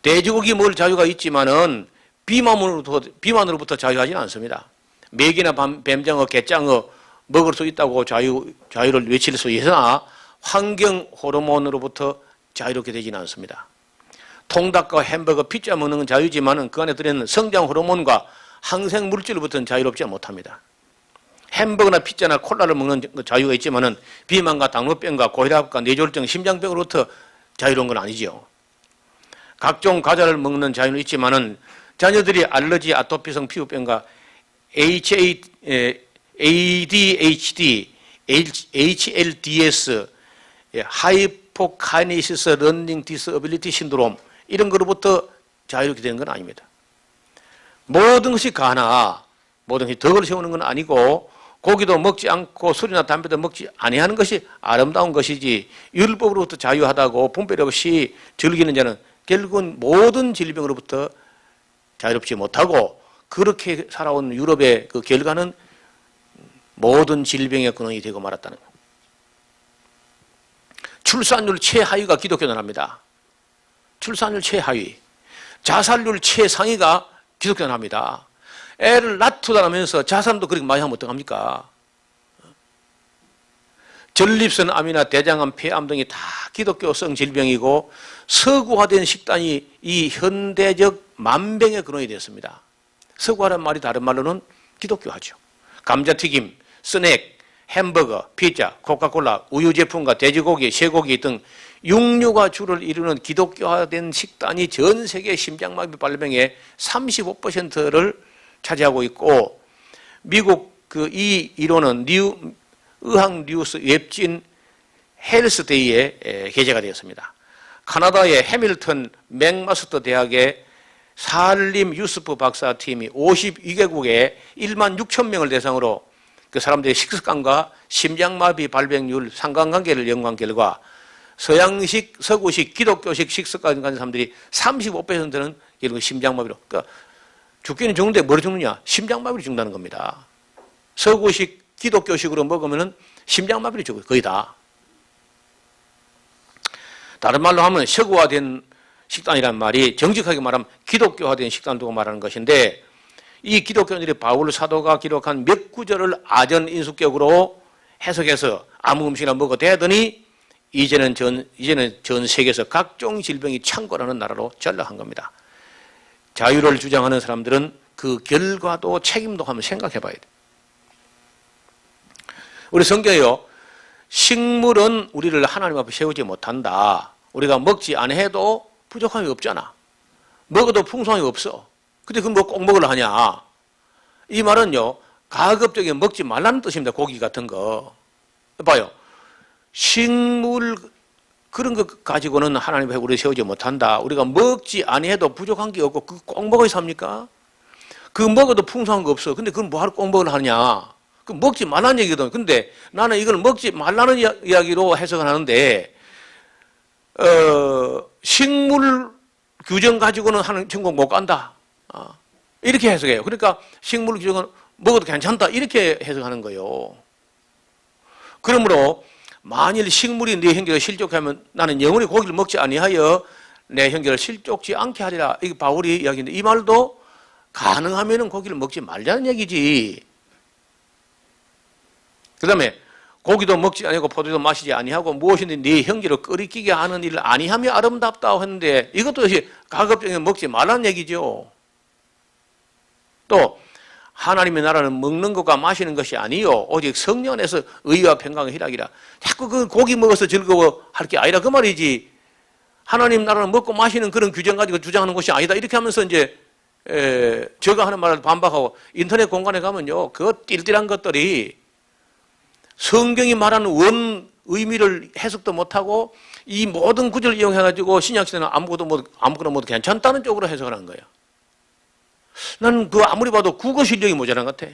돼지고기 먹을 자유가 있지만은 비만으로부터 자유하지는 않습니다. 메기나 뱀장어, 갯장어 먹을 수 있다고 자유를 외칠 수 있으나 환경 호르몬으로부터 자유롭게 되지는 않습니다. 통닭과 햄버거, 피자 먹는 건 자유지만은 그 안에 들어있는 성장 호르몬과 항생 물질로부터는 자유롭지 못합니다. 햄버거나 피자나 콜라를 먹는 자유가 있지만은 비만과 당뇨병과 고혈압과 뇌졸중, 심장병으로부터 자유로운 건 아니죠. 각종 과자를 먹는 자유는 있지만은 자녀들이 알러지, 아토피성 피부병과 ADHD, HLDS, 하이포카이네시스 러닝 디스어빌리티 신드롬 이런 거로부터 자유롭게 되는 건 아닙니다. 모든 것이 가나 모든 것이 덕을 세우는 건 아니고 고기도 먹지 않고 술이나 담배도 먹지 아니하는 것이 아름다운 것이지 율법으로부터 자유하다고 분별 없이 즐기는 자는 결국은 모든 질병으로부터 자유롭지 못하고 그렇게 살아온 유럽의 그 결과는 모든 질병의 근원이 되고 말았다는 겁니다. 출산율 최하위가 기독교는 합니다. 출산율 최하위. 자살률 최상위가 기독교는 합니다. 애를 낳두다면서 자살도 그렇게 많이 하면 어떡합니까? 전립선 암이나 대장암, 폐암 등이 다 기독교성 질병이고 서구화된 식단이 이 현대적 만병의 근원이 됐습니다. 서구화란 말이 다른 말로는 기독교화죠. 감자튀김, 스낵, 햄버거, 피자, 코카콜라, 우유 제품과 돼지고기, 쇠고기 등 육류가 주를 이루는 기독교화된 식단이 전 세계 심장마비 발병의 35%를 차지하고 있고 미국 이 이론은 의학 뉴스 웹진 헬스데이에 게재가 되었습니다. 카나다의 해밀턴 맥마스터 대학의 산림 유스프 박사팀이 52개국에 1만 6천 명을 대상으로 그 사람들의 식습관과 심장마비 발병률 상관관계를 연구한 결과 서양식, 서구식, 기독교식 식습관 가진 사람들이 35%는 이런 심장마비로 그러니까 죽기는 죽는데 뭐로 죽느냐? 심장마비로 죽는다는 겁니다. 서구식, 기독교식으로 먹으면 심장마비로 죽어요. 거의 다. 다른 말로 하면 서구화된 식단이란 말이 정직하게 말하면 기독교화된 식단을 두고 말하는 것인데 이 기독교인들이 바울 사도가 기록한 몇 구절을 아전인수격으로 해석해서 아무 음식이나 먹어도 되더니 이제는 전 세계에서 각종 질병이 창궐하는 나라로 전락한 겁니다. 자유를 주장하는 사람들은 그 결과도 책임도 한번 생각해 봐야 돼요. 우리 성경에요. 식물은 우리를 하나님 앞에 세우지 못한다. 우리가 먹지 않아도 부족함이 없잖아. 먹어도 풍성함이 없어. 근데 그건 뭐 꼭 먹으려 하냐. 이 말은요. 가급적이면 먹지 말라는 뜻입니다. 고기 같은 거. 봐요. 식물 그런 것 가지고는 하나님 앞에 우리를 세우지 못한다. 우리가 먹지 아니해도 부족한 게 없고 그거 꼭 먹어야 삽니까? 그거 먹어도 풍성한 거 없어. 근데 그건 뭐하러 꼭 먹으려 하냐? 그 먹지 말라는 얘기거든. 근데 나는 이걸 먹지 말라는 이야기로 해석을 하는데 식물 규정 가지고는 하는 천국 못 간다. 이렇게 해석해요. 그러니까 식물 규정은 먹어도 괜찮다. 이렇게 해석하는 거예요. 그러므로 만일 식물이 네 형제를 실족하게 하면 나는 영원히 고기를 먹지 아니하여 내 형제를 실족지 않게 하리라. 이게 바울이 이야기인데 이 말도 가능하면 고기를 먹지 말자는 얘기지. 그 다음에 고기도 먹지 아니하고 포도도 마시지 아니하고 무엇이든지 네 형제를 끓이끼게 하는 일을 아니하며 아름답다고 했는데 이것도 역시 가급적이면 먹지 말라는 얘기죠. 또 하나님의 나라는 먹는 것과 마시는 것이 아니요 오직 성령 안에서 의와 평강의 희락이라. 자꾸 그 고기 먹어서 즐거워할 게 아니라 그 말이지. 하나님 나라는 먹고 마시는 그런 규정 가지고 주장하는 것이 아니다. 이렇게 하면서 이제 제가 하는 말을 반박하고 인터넷 공간에 가면요 그 띨띨한 것들이 성경이 말하는 원 의미를 해석도 못하고 이 모든 구절을 이용해가지고 신약시대는 아무거나 모두 괜찮다는 쪽으로 해석을 한 거예요. 나는 그 아무리 봐도 국어 실력이 모자란 것 같아.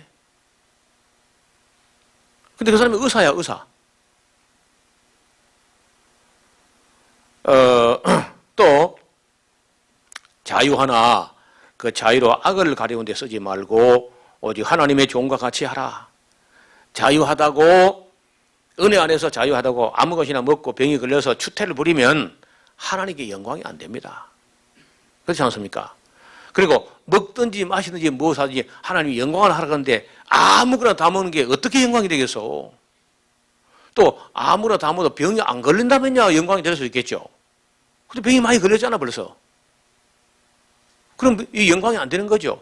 근데 그 사람이 의사야, 의사. 또 자유하나 그 자유로 악을 가려운 데 쓰지 말고 오직 하나님의 종과 같이 하라. 자유하다고 은혜 안에서 자유하다고 아무 것이나 먹고 병이 걸려서 추태를 부리면 하나님께 영광이 안 됩니다. 그렇지 않습니까? 그리고 먹든지 마시든지 무엇하든지 하나님이 영광을 하라고 하는데 아무거나 다 먹는 게 어떻게 영광이 되겠어? 또 아무나 다 먹어도 병이 안 걸린다면야 영광이 될 수 있겠죠. 근데 병이 많이 걸렸잖아 벌써. 그럼 이 영광이 안 되는 거죠.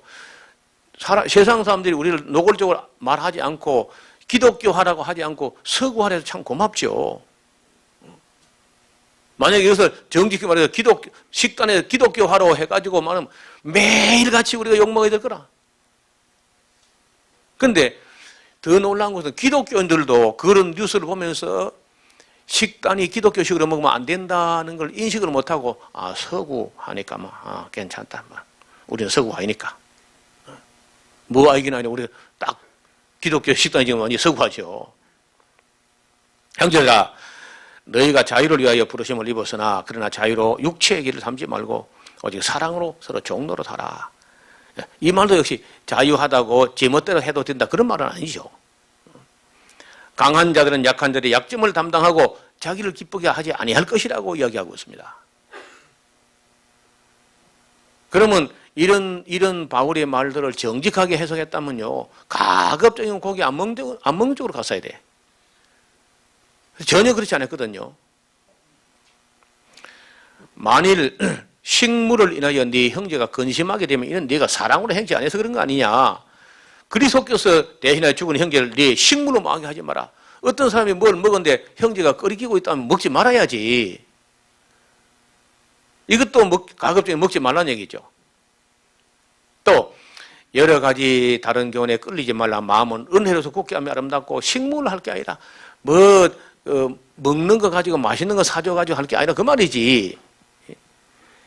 세상 사람들이 우리를 노골적으로 말하지 않고 기독교하라고 하지 않고 서구하라 해서 참 고맙죠. 만약에 여기서 정직히 말해서 식단에 기독교하라고 해가지고 말하면 매일같이 우리가 욕먹어야 될 거라. 근데 더 놀라운 것은 기독교인들도 그런 뉴스를 보면서 식단이 기독교식으로 먹으면 안 된다는 걸 인식을 못하고 서구 하니까 괜찮다. 우리는 서구 아니니까. 뭐 알긴 아니라 우리가 딱 기독교 식단이 지금 완전히 서구하죠. 형제들아, 너희가 자유를 위하여 부르심을 입었으나 그러나 자유로 육체의 길을 삼지 말고 오직 사랑으로 서로 종로로 살아. 이 말도 역시 자유하다고 제멋대로 해도 된다 그런 말은 아니죠. 강한 자들은 약한 자들의 약점을 담당하고 자기를 기쁘게 하지 아니할 것이라고 이야기하고 있습니다. 그러면 이런 바울의 말들을 정직하게 해석했다면요, 가급적이면 고기 안 먹는 쪽으로 갔어야 돼. 전혀 그렇지 않았거든요. 만일 식물을 인하여 네 형제가 근심하게 되면 이는 네가 사랑으로 행치 안 해서 그런 거 아니냐. 그리스도께서 대신하여 죽은 형제를 네 식물로 망하게 하지 마라. 어떤 사람이 뭘 먹었는데 형제가 끓이기고 있다면 먹지 말아야지. 이것도 가급적이면 먹지 말라는 얘기죠. 또 여러 가지 다른 교훈에 끌리지 말라. 마음은 은혜로서 굳게 하며 아름답고 식물을 할 게 아니라 먹는 거 가지고 맛있는 거 사줘가지고 할 게 아니라 그 말이지.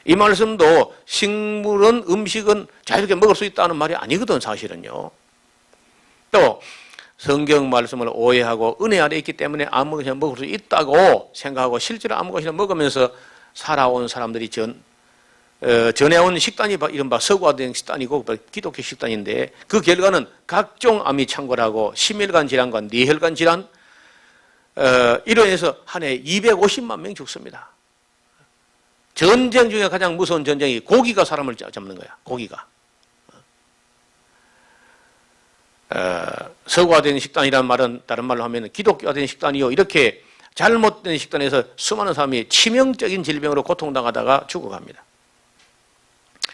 이 말씀도 식물은 음식은 자유롭게 먹을 수 있다는 말이 아니거든 사실은요. 또 성경 말씀을 오해하고 은혜 아래 있기 때문에 아무 것이나 먹을 수 있다고 생각하고 실제로 아무 것이나 먹으면서 살아온 사람들이 전해온 식단이 이른바 서구화된 식단이고 기독교 식단인데 그 결과는 각종 암이 창궐하고 심혈관 질환과 뇌혈관 질환 이로 인해서 한 해에 250만 명이 죽습니다. 전쟁 중에 가장 무서운 전쟁이 고기가 사람을 잡는 거야. 고기가. 서구화된 식단이라는 말은 다른 말로 하면 기독교화된 식단이요. 이렇게 잘못된 식단에서 수많은 사람이 치명적인 질병으로 고통당하다가 죽어갑니다.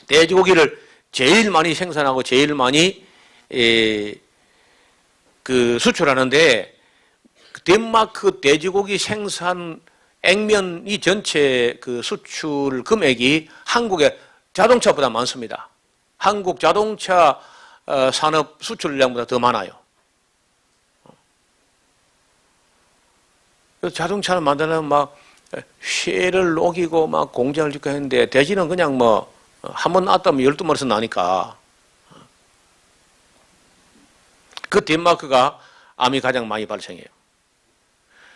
돼지고기를 제일 많이 생산하고 제일 많이 수출하는데 덴마크 돼지고기 생산 액면이 전체 그 수출 금액이 한국의 자동차보다 많습니다. 한국 자동차 산업 수출량보다 더 많아요. 자동차를 만들려면 막 쇠를 녹이고 막 공장을 짓고 했는데 돼지는 그냥 한 번 낳았다면 12마리에서 나니까. 그 덴마크가 암이 가장 많이 발생해요.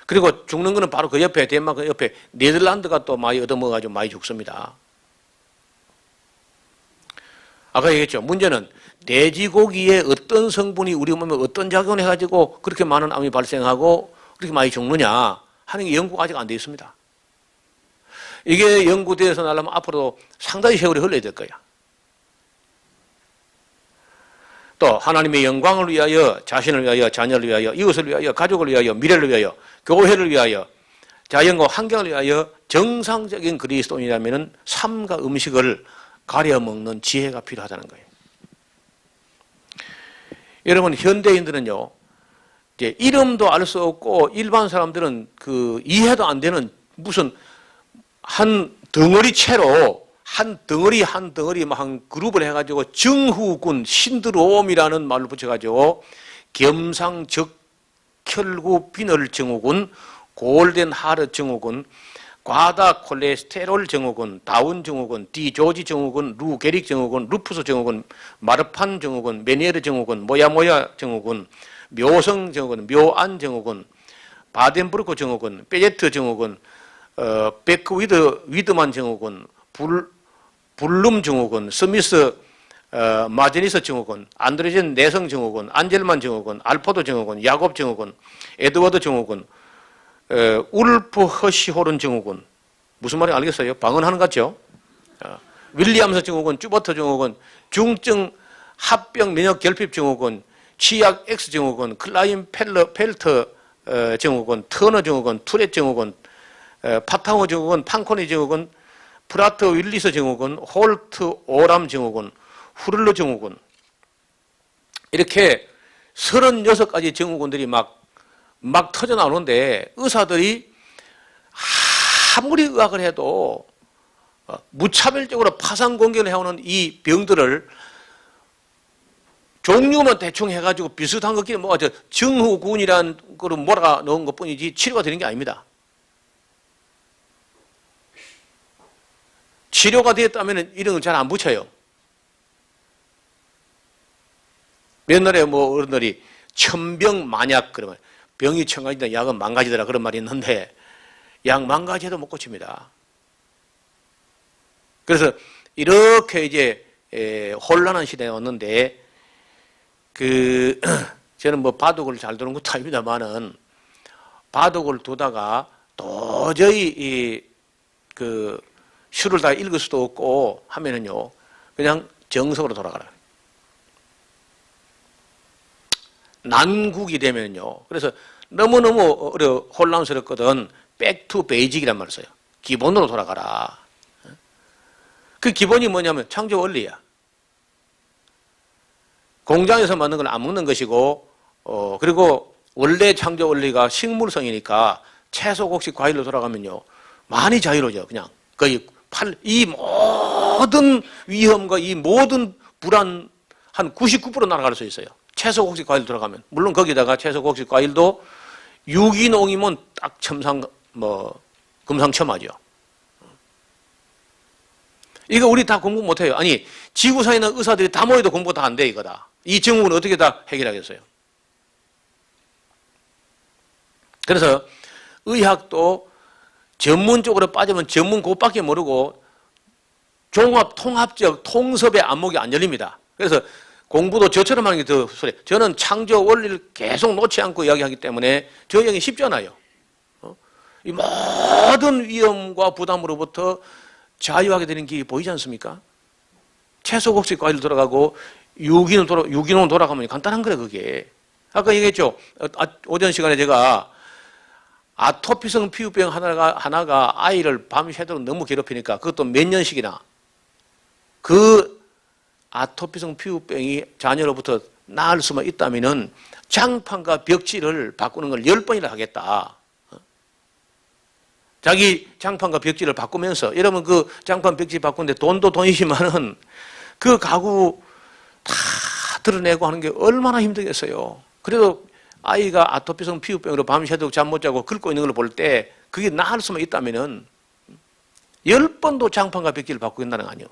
그리고 죽는 거는 바로 그 옆에 덴마크 옆에 네덜란드가 또 많이 얻어먹어가지고 많이 죽습니다. 아까 얘기했죠. 문제는 돼지고기에 어떤 성분이 우리 몸에 어떤 작용을 해가지고 그렇게 많은 암이 발생하고 그렇게 많이 죽느냐 하는 게 연구가 아직 안 되어 있습니다. 이게 연구되어서 나려면 앞으로 상당히 세월이 흘러야 될 거야. 또 하나님의 영광을 위하여, 자신을 위하여, 자녀를 위하여, 이웃을 위하여, 가족을 위하여, 미래를 위하여, 교회를 위하여, 자연과 환경을 위하여 정상적인 그리스도인이라면 삶과 음식을 가려 먹는 지혜가 필요하다는 거예요. 여러분 현대인들은요, 이제 이름도 알 수 없고 일반 사람들은 이해도 안 되는 무슨 한 덩어리 채로 한 덩어리 한 그룹을 해가지고 정후군 신드롬이라는 말로 붙여가지고 겸상적혈구 빈혈 증후군, 골든 하르 증후군, 과다 콜레스테롤 증후군, 다운 증후군, 디조지 증후군, 루게릭 증후군, 루푸스 증후군, 마르판 증후군, 메니에르 증후군, 모야모야 증후군, 묘성 증후군, 묘안 증후군, 바덴부르크 증후군, 베제트 증후군, 위드만 증후군, 불룸 증후군, 스미스 마제니스 증후군, 안드레젠 내성 증후군, 안젤만 증후군, 알포도 증후군, 야곱 증후군, 에드워드 증후군, 울프 허시호른 증후군. 무슨 말인지 알겠어요? 방언하는 것 같죠? 윌리엄스 증후군, 쭈버터 증후군, 중증 합병 면역 결핍 증후군, 치약 X 증후군, 클라인 펠터 증후군, 터너 증후군, 투렛 증후군, 파타워 증후군, 판코니 증후군, 프라트 윌리스 증후군, 홀트 오람 증후군, 후를러 증후군. 이렇게 36가지 증후군들이 막 터져 나오는데 의사들이 아무리 의학을 해도 무차별적으로 파상 공격을 해오는 이 병들을 종류만 대충 해가지고 비슷한 것끼리 모아서 증후군이라는 거로 몰아 넣은 것 뿐이지 치료가 되는 게 아닙니다. 치료가 되었다면 이런 걸 잘 안 붙여요. 옛날에 뭐 어른들이 천병 만약 그러면 병이 천가지다 약은 만가지더라 그런 말이 있는데 약 만가지도 못 고칩니다. 그래서 이렇게 이제 혼란한 시대에 왔는데 저는 뭐 바둑을 잘 두는 것도 아닙니다만은 바둑을 두다가 도저히 수를 다 읽을 수도 없고 하면은요 그냥 정석으로 돌아가라. 난국이 되면요. 그래서 너무너무 혼란스럽거든. 백투 베이직이란 말을 써요. 기본으로 돌아가라. 그 기본이 뭐냐면 창조 원리야. 공장에서 만든 걸 안 먹는 것이고, 그리고 원래 창조 원리가 식물성이니까 채소, 곡식, 과일로 돌아가면요. 많이 자유로워져, 그냥. 거의 이 모든 위험과 이 모든 불안 한 99% 날아갈 수 있어요. 채소, 곡식, 과일 들어가면. 물론 거기다가 채소, 곡식, 과일도 유기농이면 딱 금상첨화죠. 이거 우리 다 공부 못해요. 아니, 지구상에 있는 의사들이 다 모여도 공부 다 안 돼, 이거다. 이 증후군을 어떻게 다 해결하겠어요? 그래서 의학도 전문적으로 빠지면 전문 그것밖에 모르고 종합, 통합적, 통섭의 안목이 안 열립니다. 그래서 공부도 저처럼 하는 게 더 소리. 저는 창조 원리를 계속 놓지 않고 이야기하기 때문에 저 형이 쉽잖아요. 이 모든 위험과 부담으로부터 자유하게 되는 길이 보이지 않습니까? 채소, 곡식, 과일 들어가고 유기농 돌아가면 간단한 거예요, 그게. 아까 얘기했죠. 오전 시간에 제가 아토피성 피부병 하나가 아이를 밤새도록 너무 괴롭히니까 그것도 몇 년씩이나 그 아토피성 피부병이 자녀로부터 나을 수만 있다면은 장판과 벽지를 바꾸는 걸 10번이나 하겠다. 자기 장판과 벽지를 바꾸면서 여러분 그 장판 벽지 바꾸는데 돈도 돈이지만은 그 가구 다 드러내고 하는 게 얼마나 힘들겠어요. 그래도 아이가 아토피성 피부병으로 밤새도록 잠 못 자고 긁고 있는 걸 볼 때 그게 나을 수만 있다면은 10번도 장판과 벽지를 바꾸겠다는 거 아니에요.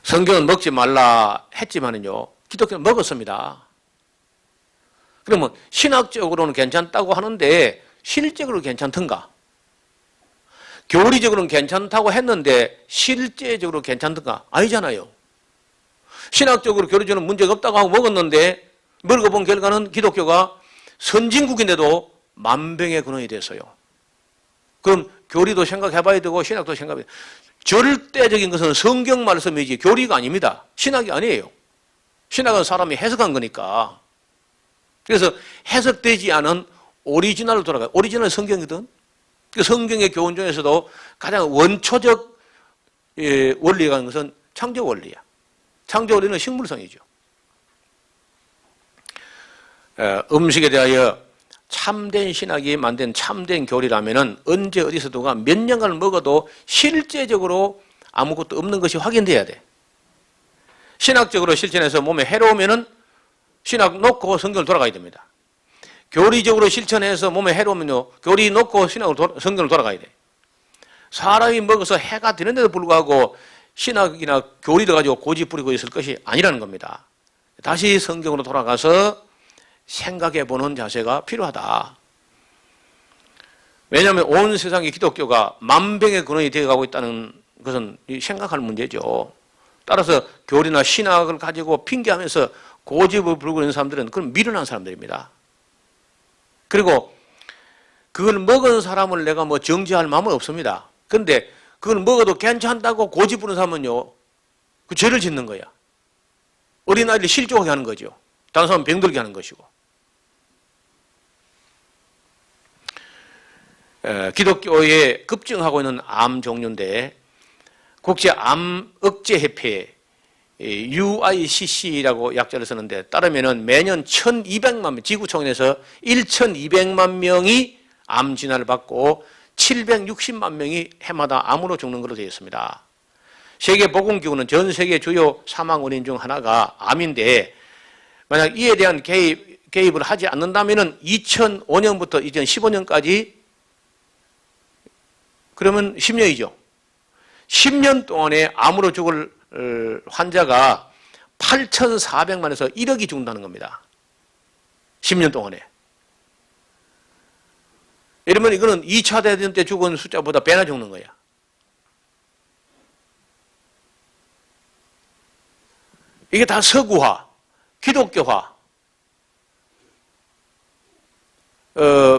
성경은 먹지 말라 했지만은요, 기독교는 먹었습니다. 그러면 신학적으로는 괜찮다고 하는데 실제적으로 괜찮던가? 교리적으로는 괜찮다고 했는데 실제적으로 괜찮던가? 아니잖아요. 신학적으로 교리적으로 문제가 없다고 하고 먹었는데 먹어본 결과는 기독교가 선진국인데도 만병의 근원이 됐어요. 그럼 교리도 생각해봐야 되고 신학도 생각해봐야 돼요. 절대적인 것은 성경 말씀이지 교리가 아닙니다. 신학이 아니에요. 신학은 사람이 해석한 거니까. 그래서 해석되지 않은 오리지널로 돌아가요. 오리지널 성경이거든. 그 성경의 교훈 중에서도 가장 원초적 원리가 있는 것은 창조 원리야. 창조 원리는 식물성이죠. 음식에 대하여 참된 신학이 만든 참된 교리라면은 언제 어디서도가 몇 년간 먹어도 실제적으로 아무것도 없는 것이 확인돼야 돼. 신학적으로 실천해서 몸에 해로우면은 신학 놓고 성경을 돌아가야 됩니다. 교리적으로 실천해서 몸에 해로우면요, 교리 놓고 성경을 돌아가야 돼. 사람이 먹어서 해가 되는데도 불구하고 신학이나 교리를 가지고 고집 부리고 있을 것이 아니라는 겁니다. 다시 성경으로 돌아가서 생각해보는 자세가 필요하다. 왜냐하면 온 세상의 기독교가 만병의 근원이 되어가고 있다는 것은 생각할 문제죠. 따라서 교리나 신학을 가지고 핑계하면서 고집을 부리고 있는 사람들은 그건 미련한 사람들입니다. 그리고 그걸 먹은 사람을 내가 뭐 정죄할 마음은 없습니다. 그런데 그걸 먹어도 괜찮다고 고집 부리는 사람은요, 그 죄를 짓는 거야. 어린아이를 실족하게 하는 거죠. 다른 사람 병들게 하는 것이고. 기독교에 급증하고 있는 암 종류인데 국제암 억제협회 UICC라고 약자를 쓰는데 따르면은 매년 1,200만 명, 지구촌에서 1,200만 명이 암 진단을 받고 760만 명이 해마다 암으로 죽는 걸로 되어 있습니다. 세계보건기구는 전 세계 주요 사망 원인 중 하나가 암인데 만약 이에 대한 개입을 하지 않는다면 2005년부터 2015년까지 그러면 10년이죠. 10년 동안에 암으로 죽을 환자가 8,400만에서 1억이 죽는다는 겁니다. 10년 동안에. 이러면 이거는 2차 대전 때 죽은 숫자보다 배나 죽는 거야. 이게 다 서구화, 기독교화,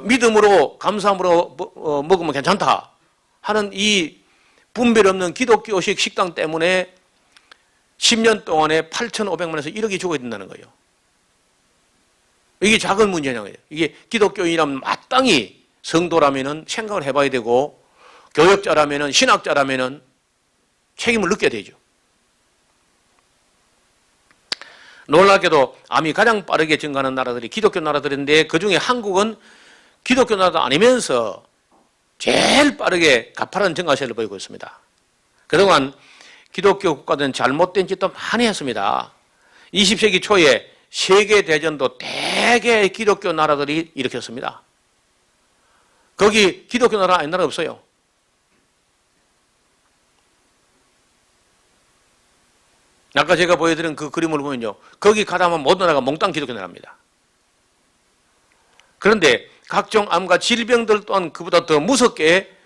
믿음으로, 감사함으로 먹으면 괜찮다 하는 이 분별 없는 기독교식 식당 때문에 10년 동안에 8,500만에서 1억이 죽어야 된다는 거예요. 이게 작은 문제냐고요. 이게 기독교인이라면 마땅히 성도라면은 생각을 해봐야 되고 교역자라면은 신학자라면은 책임을 느껴야 되죠. 놀랍게도 암이 가장 빠르게 증가하는 나라들이 기독교 나라들인데 그중에 한국은 기독교 나라도 아니면서 제일 빠르게 가파른 증가세를 보이고 있습니다. 그동안 기독교 국가들은 잘못된 짓도 많이 했습니다. 20세기 초에 세계대전도 대개 기독교 나라들이 일으켰습니다. 거기 기독교 나라 아닌 나라 없어요. 아까 제가 보여드린 그 그림을 보면요. 거기 가다만 모든 나라가 몽땅 기독교 나라입니다. 그런데 각종 암과 질병들 또한 그보다 더 무섭게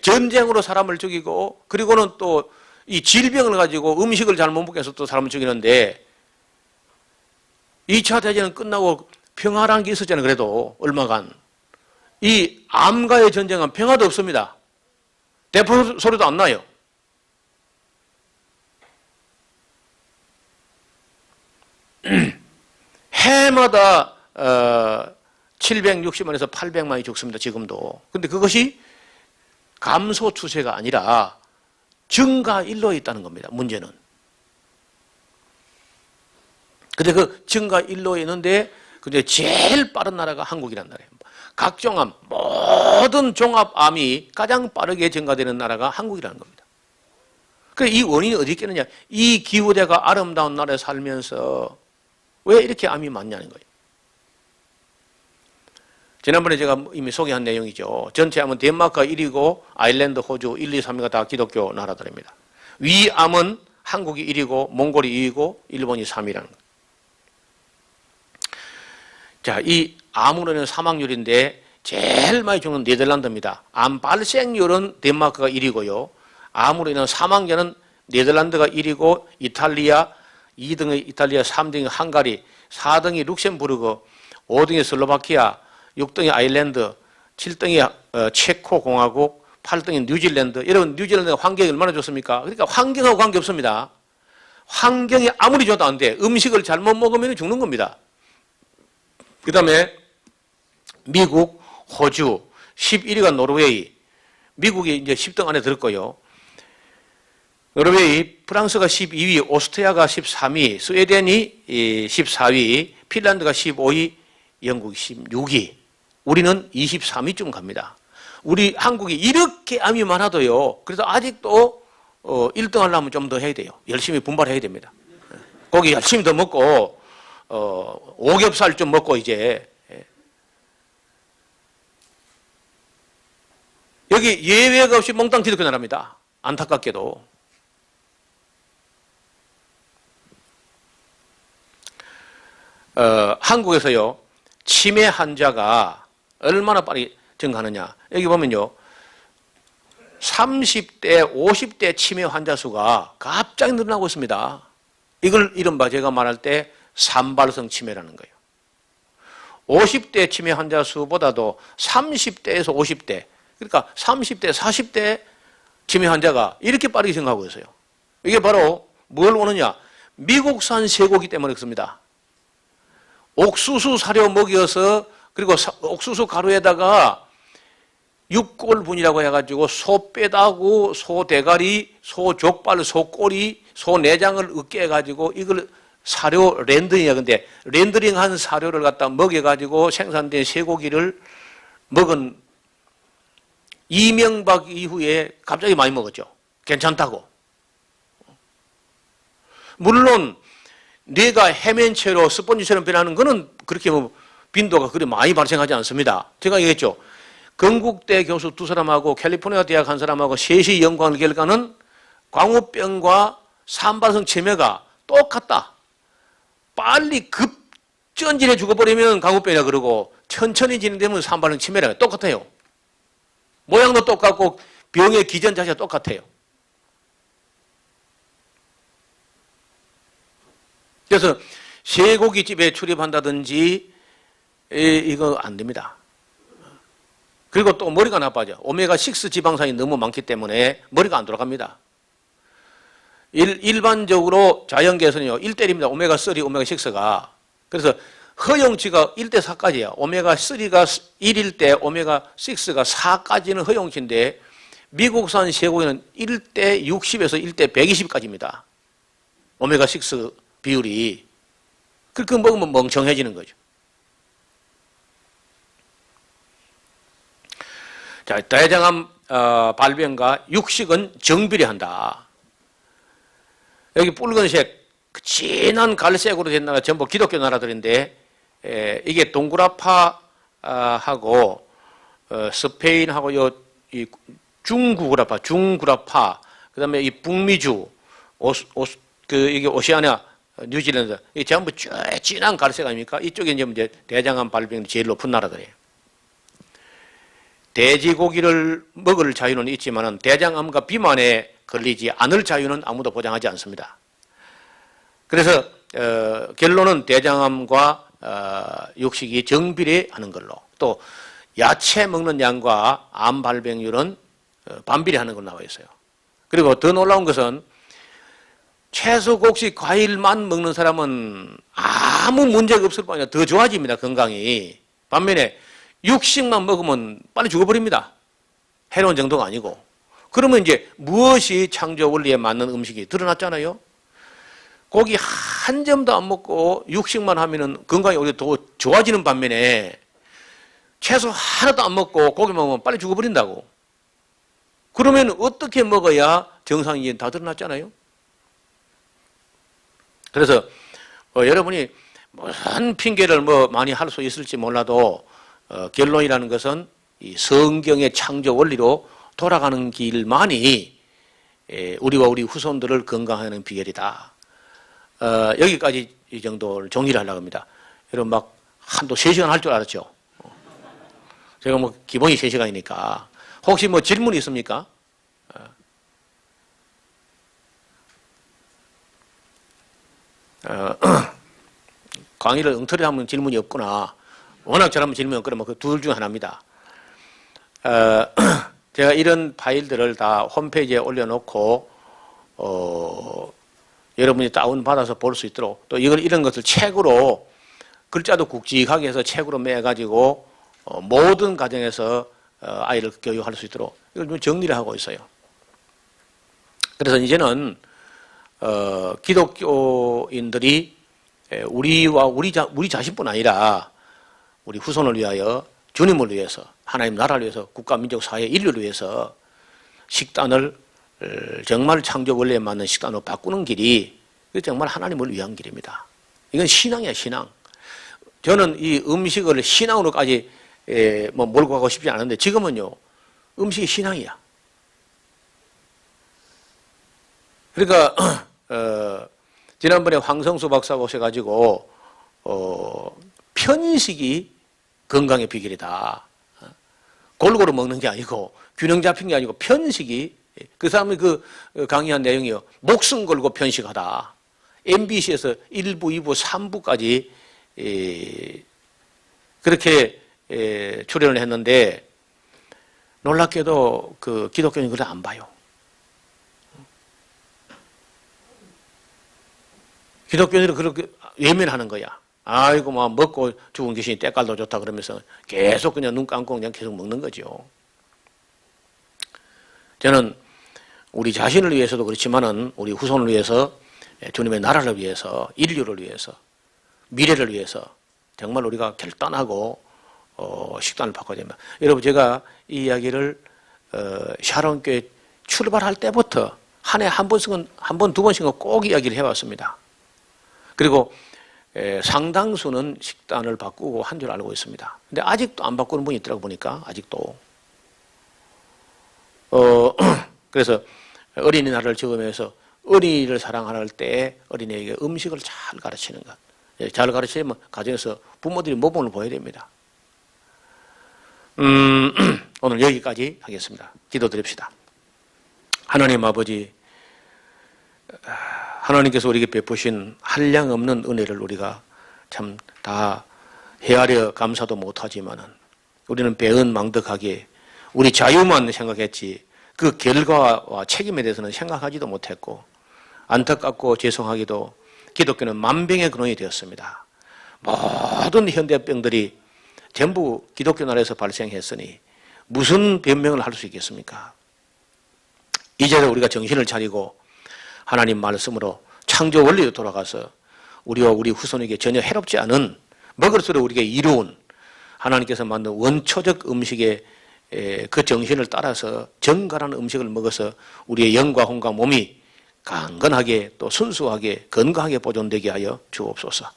전쟁으로 사람을 죽이고 그리고는 또 이 질병을 가지고 음식을 잘못 먹게 해서 또 사람을 죽이는데 2차 대전은 끝나고 평화라는 게 있었잖아요. 그래도 얼마간. 이 암과의 전쟁은 평화도 없습니다. 대포 소리도 안 나요. 해마다 760만에서 800만이 죽습니다. 지금도. 근데 그것이 감소 추세가 아니라 증가 일로에 있다는 겁니다. 문제는. 근데 그 증가 일로에 있는데 근데 제일 빠른 나라가 한국이라는 나라예요. 각종 암, 모든 종합암이 가장 빠르게 증가되는 나라가 한국이라는 겁니다. 그래서 이 원인이 어디 있겠느냐. 이 기후대가 아름다운 나라에 살면서 왜 이렇게 암이 많냐는 거예요. 지난번에 제가 이미 소개한 내용이죠. 전체 암은 덴마크가 1위고 아일랜드, 호주 1, 2, 3위가 다 기독교 나라들입니다. 위암은 한국이 1위고 몽골이 2위고 일본이 3위라는 거예요. 자, 이 암으로 인한 사망률인데 제일 많이 죽는 네덜란드입니다. 암 발생률은 덴마크가 1위고요. 암으로 인한 사망자는 네덜란드가 1위고 이탈리아 2등이 이탈리아, 3등이 헝가리, 4등이 룩셈부르크, 5등이 슬로바키아, 6등이 아일랜드, 7등이 체코공화국, 8등이 뉴질랜드. 여러분 뉴질랜드가 환경이 얼마나 좋습니까? 그러니까 환경하고 관계없습니다. 환경이 아무리 좋아도 안 돼. 음식을 잘못 먹으면 죽는 겁니다. 그 다음에 미국, 호주, 11위가 노르웨이, 미국이 이제 10등 안에 들 거예요. 노르웨이, 프랑스가 12위, 오스트리아가 13위, 스웨덴이 14위, 핀란드가 15위, 영국이 16위. 우리는 23위쯤 갑니다. 우리 한국이 이렇게 암이 많아도요. 그래서 아직도 1등 하려면 좀 더 해야 돼요. 열심히 분발해야 됩니다. 고기 열심히 더 먹고 오겹살 좀 먹고 이제 여기 예외가 없이 몽땅 기독교 나라입니다. 안타깝게도. 한국에서요, 치매 환자가 얼마나 빨리 증가하느냐. 여기 보면요, 30대, 50대 치매 환자 수가 갑자기 늘어나고 있습니다. 이걸 이른바 제가 말할 때 산발성 치매라는 거예요. 50대 치매 환자 수보다도 30대에서 50대, 그러니까 30대, 40대 치매 환자가 이렇게 빠르게 증가하고 있어요. 이게 바로 뭘 오느냐? 미국산 쇠고기 때문에 그렇습니다. 옥수수 사료 먹여서 그리고 옥수수 가루에다가 육골분이라고 해가지고 소 뼈다구, 소 대가리, 소 족발, 소 꼬리, 소 내장을 으깨 가지고 이걸 사료 렌더링이야. 근데 렌더링한 사료를 갖다 먹여 가지고 생산된 쇠고기를 먹은 이명박 이후에 갑자기 많이 먹었죠. 괜찮다고. 물론 뇌가 해면체로 스펀지처럼 변하는 거는 그렇게 뭐 빈도가 그리 많이 발생하지 않습니다. 제가 얘기했죠. 건국대 교수 두 사람하고 캘리포니아 대학 한 사람하고 셋이 연구한 결과는 광우병과 산발성 치매가 똑같다. 빨리 급전진해 죽어버리면 광우병이라 그러고 천천히 진행되면 산발성 치매라 똑같아요. 모양도 똑같고 병의 기전 자체가 똑같아요. 그래서 쇠고기집에 출입한다든지 이거 안 됩니다. 그리고 또 머리가 나빠져. 오메가6 지방산이 너무 많기 때문에 머리가 안 돌아갑니다. 일반적으로 자연계에서는요 1대1입니다. 오메가3, 오메가6가. 그래서 허용치가 1대 4까지야. 오메가3가 1일 때 오메가6가 4까지는 허용치인데 미국산 쇠고기는 1대 60에서 1대 120까지입니다. 오메가6 비율이. 그렇게 먹으면 멍청해지는 거죠. 자, 대장암 발병과 육식은 정비례한다. 여기 붉은색 진한 갈색으로 된 나라 전부 기독교 나라들인데 이게 동구라파하고 스페인하고 이 중구라파, 그다음에 이 북미주, 이게 오시아니아, 뉴질랜드, 이 전부 쭉 진한 갈색 아닙니까? 이쪽에 이제 대장암 발병이 제일 높은 나라들이에요. 돼지고기를 먹을 자유는 있지만 대장암과 비만에 걸리지 않을 자유는 아무도 보장하지 않습니다. 그래서 결론은 대장암과 육식이 정비례하는 걸로, 또 야채 먹는 양과 암 발병률은 반비례하는 걸로 나와 있어요. 그리고 더 놀라운 것은 채소, 곡식, 과일만 먹는 사람은 아무 문제가 없을 뿐 아니라 더 좋아집니다, 건강이. 반면에 육식만 먹으면 빨리 죽어버립니다. 해로운 정도가 아니고. 그러면 이제 무엇이 창조 원리에 맞는 음식이 드러났잖아요. 고기 한 점도 안 먹고 육식만 하면은 건강이 오히려 더 좋아지는 반면에 채소 하나도 안 먹고 고기 먹으면 빨리 죽어버린다고. 그러면 어떻게 먹어야 정상인지 다 드러났잖아요. 그래서 여러분이 무슨 핑계를 많이 할 수 있을지 몰라도 결론이라는 것은 이 성경의 창조 원리로 돌아가는 길만이 우리와 우리 후손들을 건강하는 비결이다. 여기까지 이 정도를 정리를 하려고 합니다. 여러분 막 한도 3시간 할 줄 알았죠? 제가 기본이 3시간이니까. 혹시 질문 있습니까? 강의를 엉터리 하면 질문이 없구나. 워낙 잘하면 질문이 없구나. 그 둘 중 하나입니다. 제가 이런 파일들을 다 홈페이지에 올려놓고 여러분이 다운받아서 볼 수 있도록, 또 이런 것을 책으로 글자도 굵직하게 해서 책으로 매가지고 모든 가정에서 아이를 교육할 수 있도록 이걸 좀 정리를 하고 있어요. 그래서 이제는 기독교인들이 우리와 우리 자신뿐 아니라 우리 후손을 위하여, 주님을 위해서, 하나님 나라를 위해서, 국가, 민족, 사회, 인류를 위해서 식단을 정말 창조 원리에 맞는 식단으로 바꾸는 길이 정말 하나님을 위한 길입니다. 이건 신앙이야, 신앙. 저는 이 음식을 신앙으로까지 몰고 가고 싶지 않은데 지금은요, 음식이 신앙이야. 그러니까 지난번에 황성수 박사가 오셔가지고 편식이 건강의 비결이다. 골고루 먹는 게 아니고 균형 잡힌 게 아니고 편식이, 그 사람이 그 강의한 내용이요, 목숨 걸고 편식하다. MBC에서 1부, 2부, 3부까지 그렇게 출연을 했는데 놀랍게도 그 기독교인은 그걸 안 봐요. 기독교인들은 그렇게 외면하는 거야. 아이고, 먹고 죽은 귀신이 때깔도 좋다 그러면서 계속 그냥 눈 감고 그냥 계속 먹는 거죠. 저는 우리 자신을 위해서도 그렇지만은 우리 후손을 위해서, 주님의 나라를 위해서, 인류를 위해서, 미래를 위해서 정말 우리가 결단하고 식단을 바꿔야 됩니다. 여러분, 제가 이 이야기를 샤론교회 출발할 때부터 한 해 한 번씩은, 한 번, 두 번씩은 꼭 이야기를 해왔습니다. 그리고 상당수는 식단을 바꾸고 한 줄 알고 있습니다. 근데 아직도 안 바꾸는 분이 있더라고 보니까, 아직도. 그래서 어린이날을 적으면서 어린이를 사랑할 때 어린이에게 음식을 잘 가르치는 것. 잘 가르치면 가정에서 부모들이 모범을 보여야 됩니다. 오늘 여기까지 하겠습니다. 기도드립시다. 하나님 아버지, 하나님께서 우리에게 베푸신 한량없는 은혜를 우리가 참 다 헤아려 감사도 못하지만은 우리는 배은망덕하게 우리 자유만 생각했지 그 결과와 책임에 대해서는 생각하지도 못했고, 안타깝고 죄송하기도 기독교는 만병의 근원이 되었습니다. 모든 현대병들이 전부 기독교 나라에서 발생했으니 무슨 변명을 할 수 있겠습니까? 이제는 우리가 정신을 차리고 하나님 말씀으로 창조 원리로 돌아가서 우리와 우리 후손에게 전혀 해롭지 않은, 먹을수록 우리에게 이로운 하나님께서 만든 원초적 음식의 그 정신을 따라서 정갈한 음식을 먹어서 우리의 영과 혼과 몸이 강건하게 또 순수하게 건강하게 보존되게 하여 주옵소서.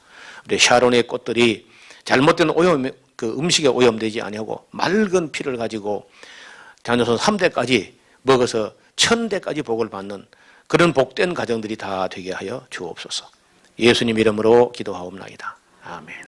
우리 샤론의 꽃들이 잘못된 오염, 그 음식에 오염되지 아니하고 맑은 피를 가지고 자녀손 3대까지 먹어서 1000대까지 복을 받는 그런 복된 가정들이 다 되게 하여 주옵소서. 예수님 이름으로 기도하옵나이다. 아멘.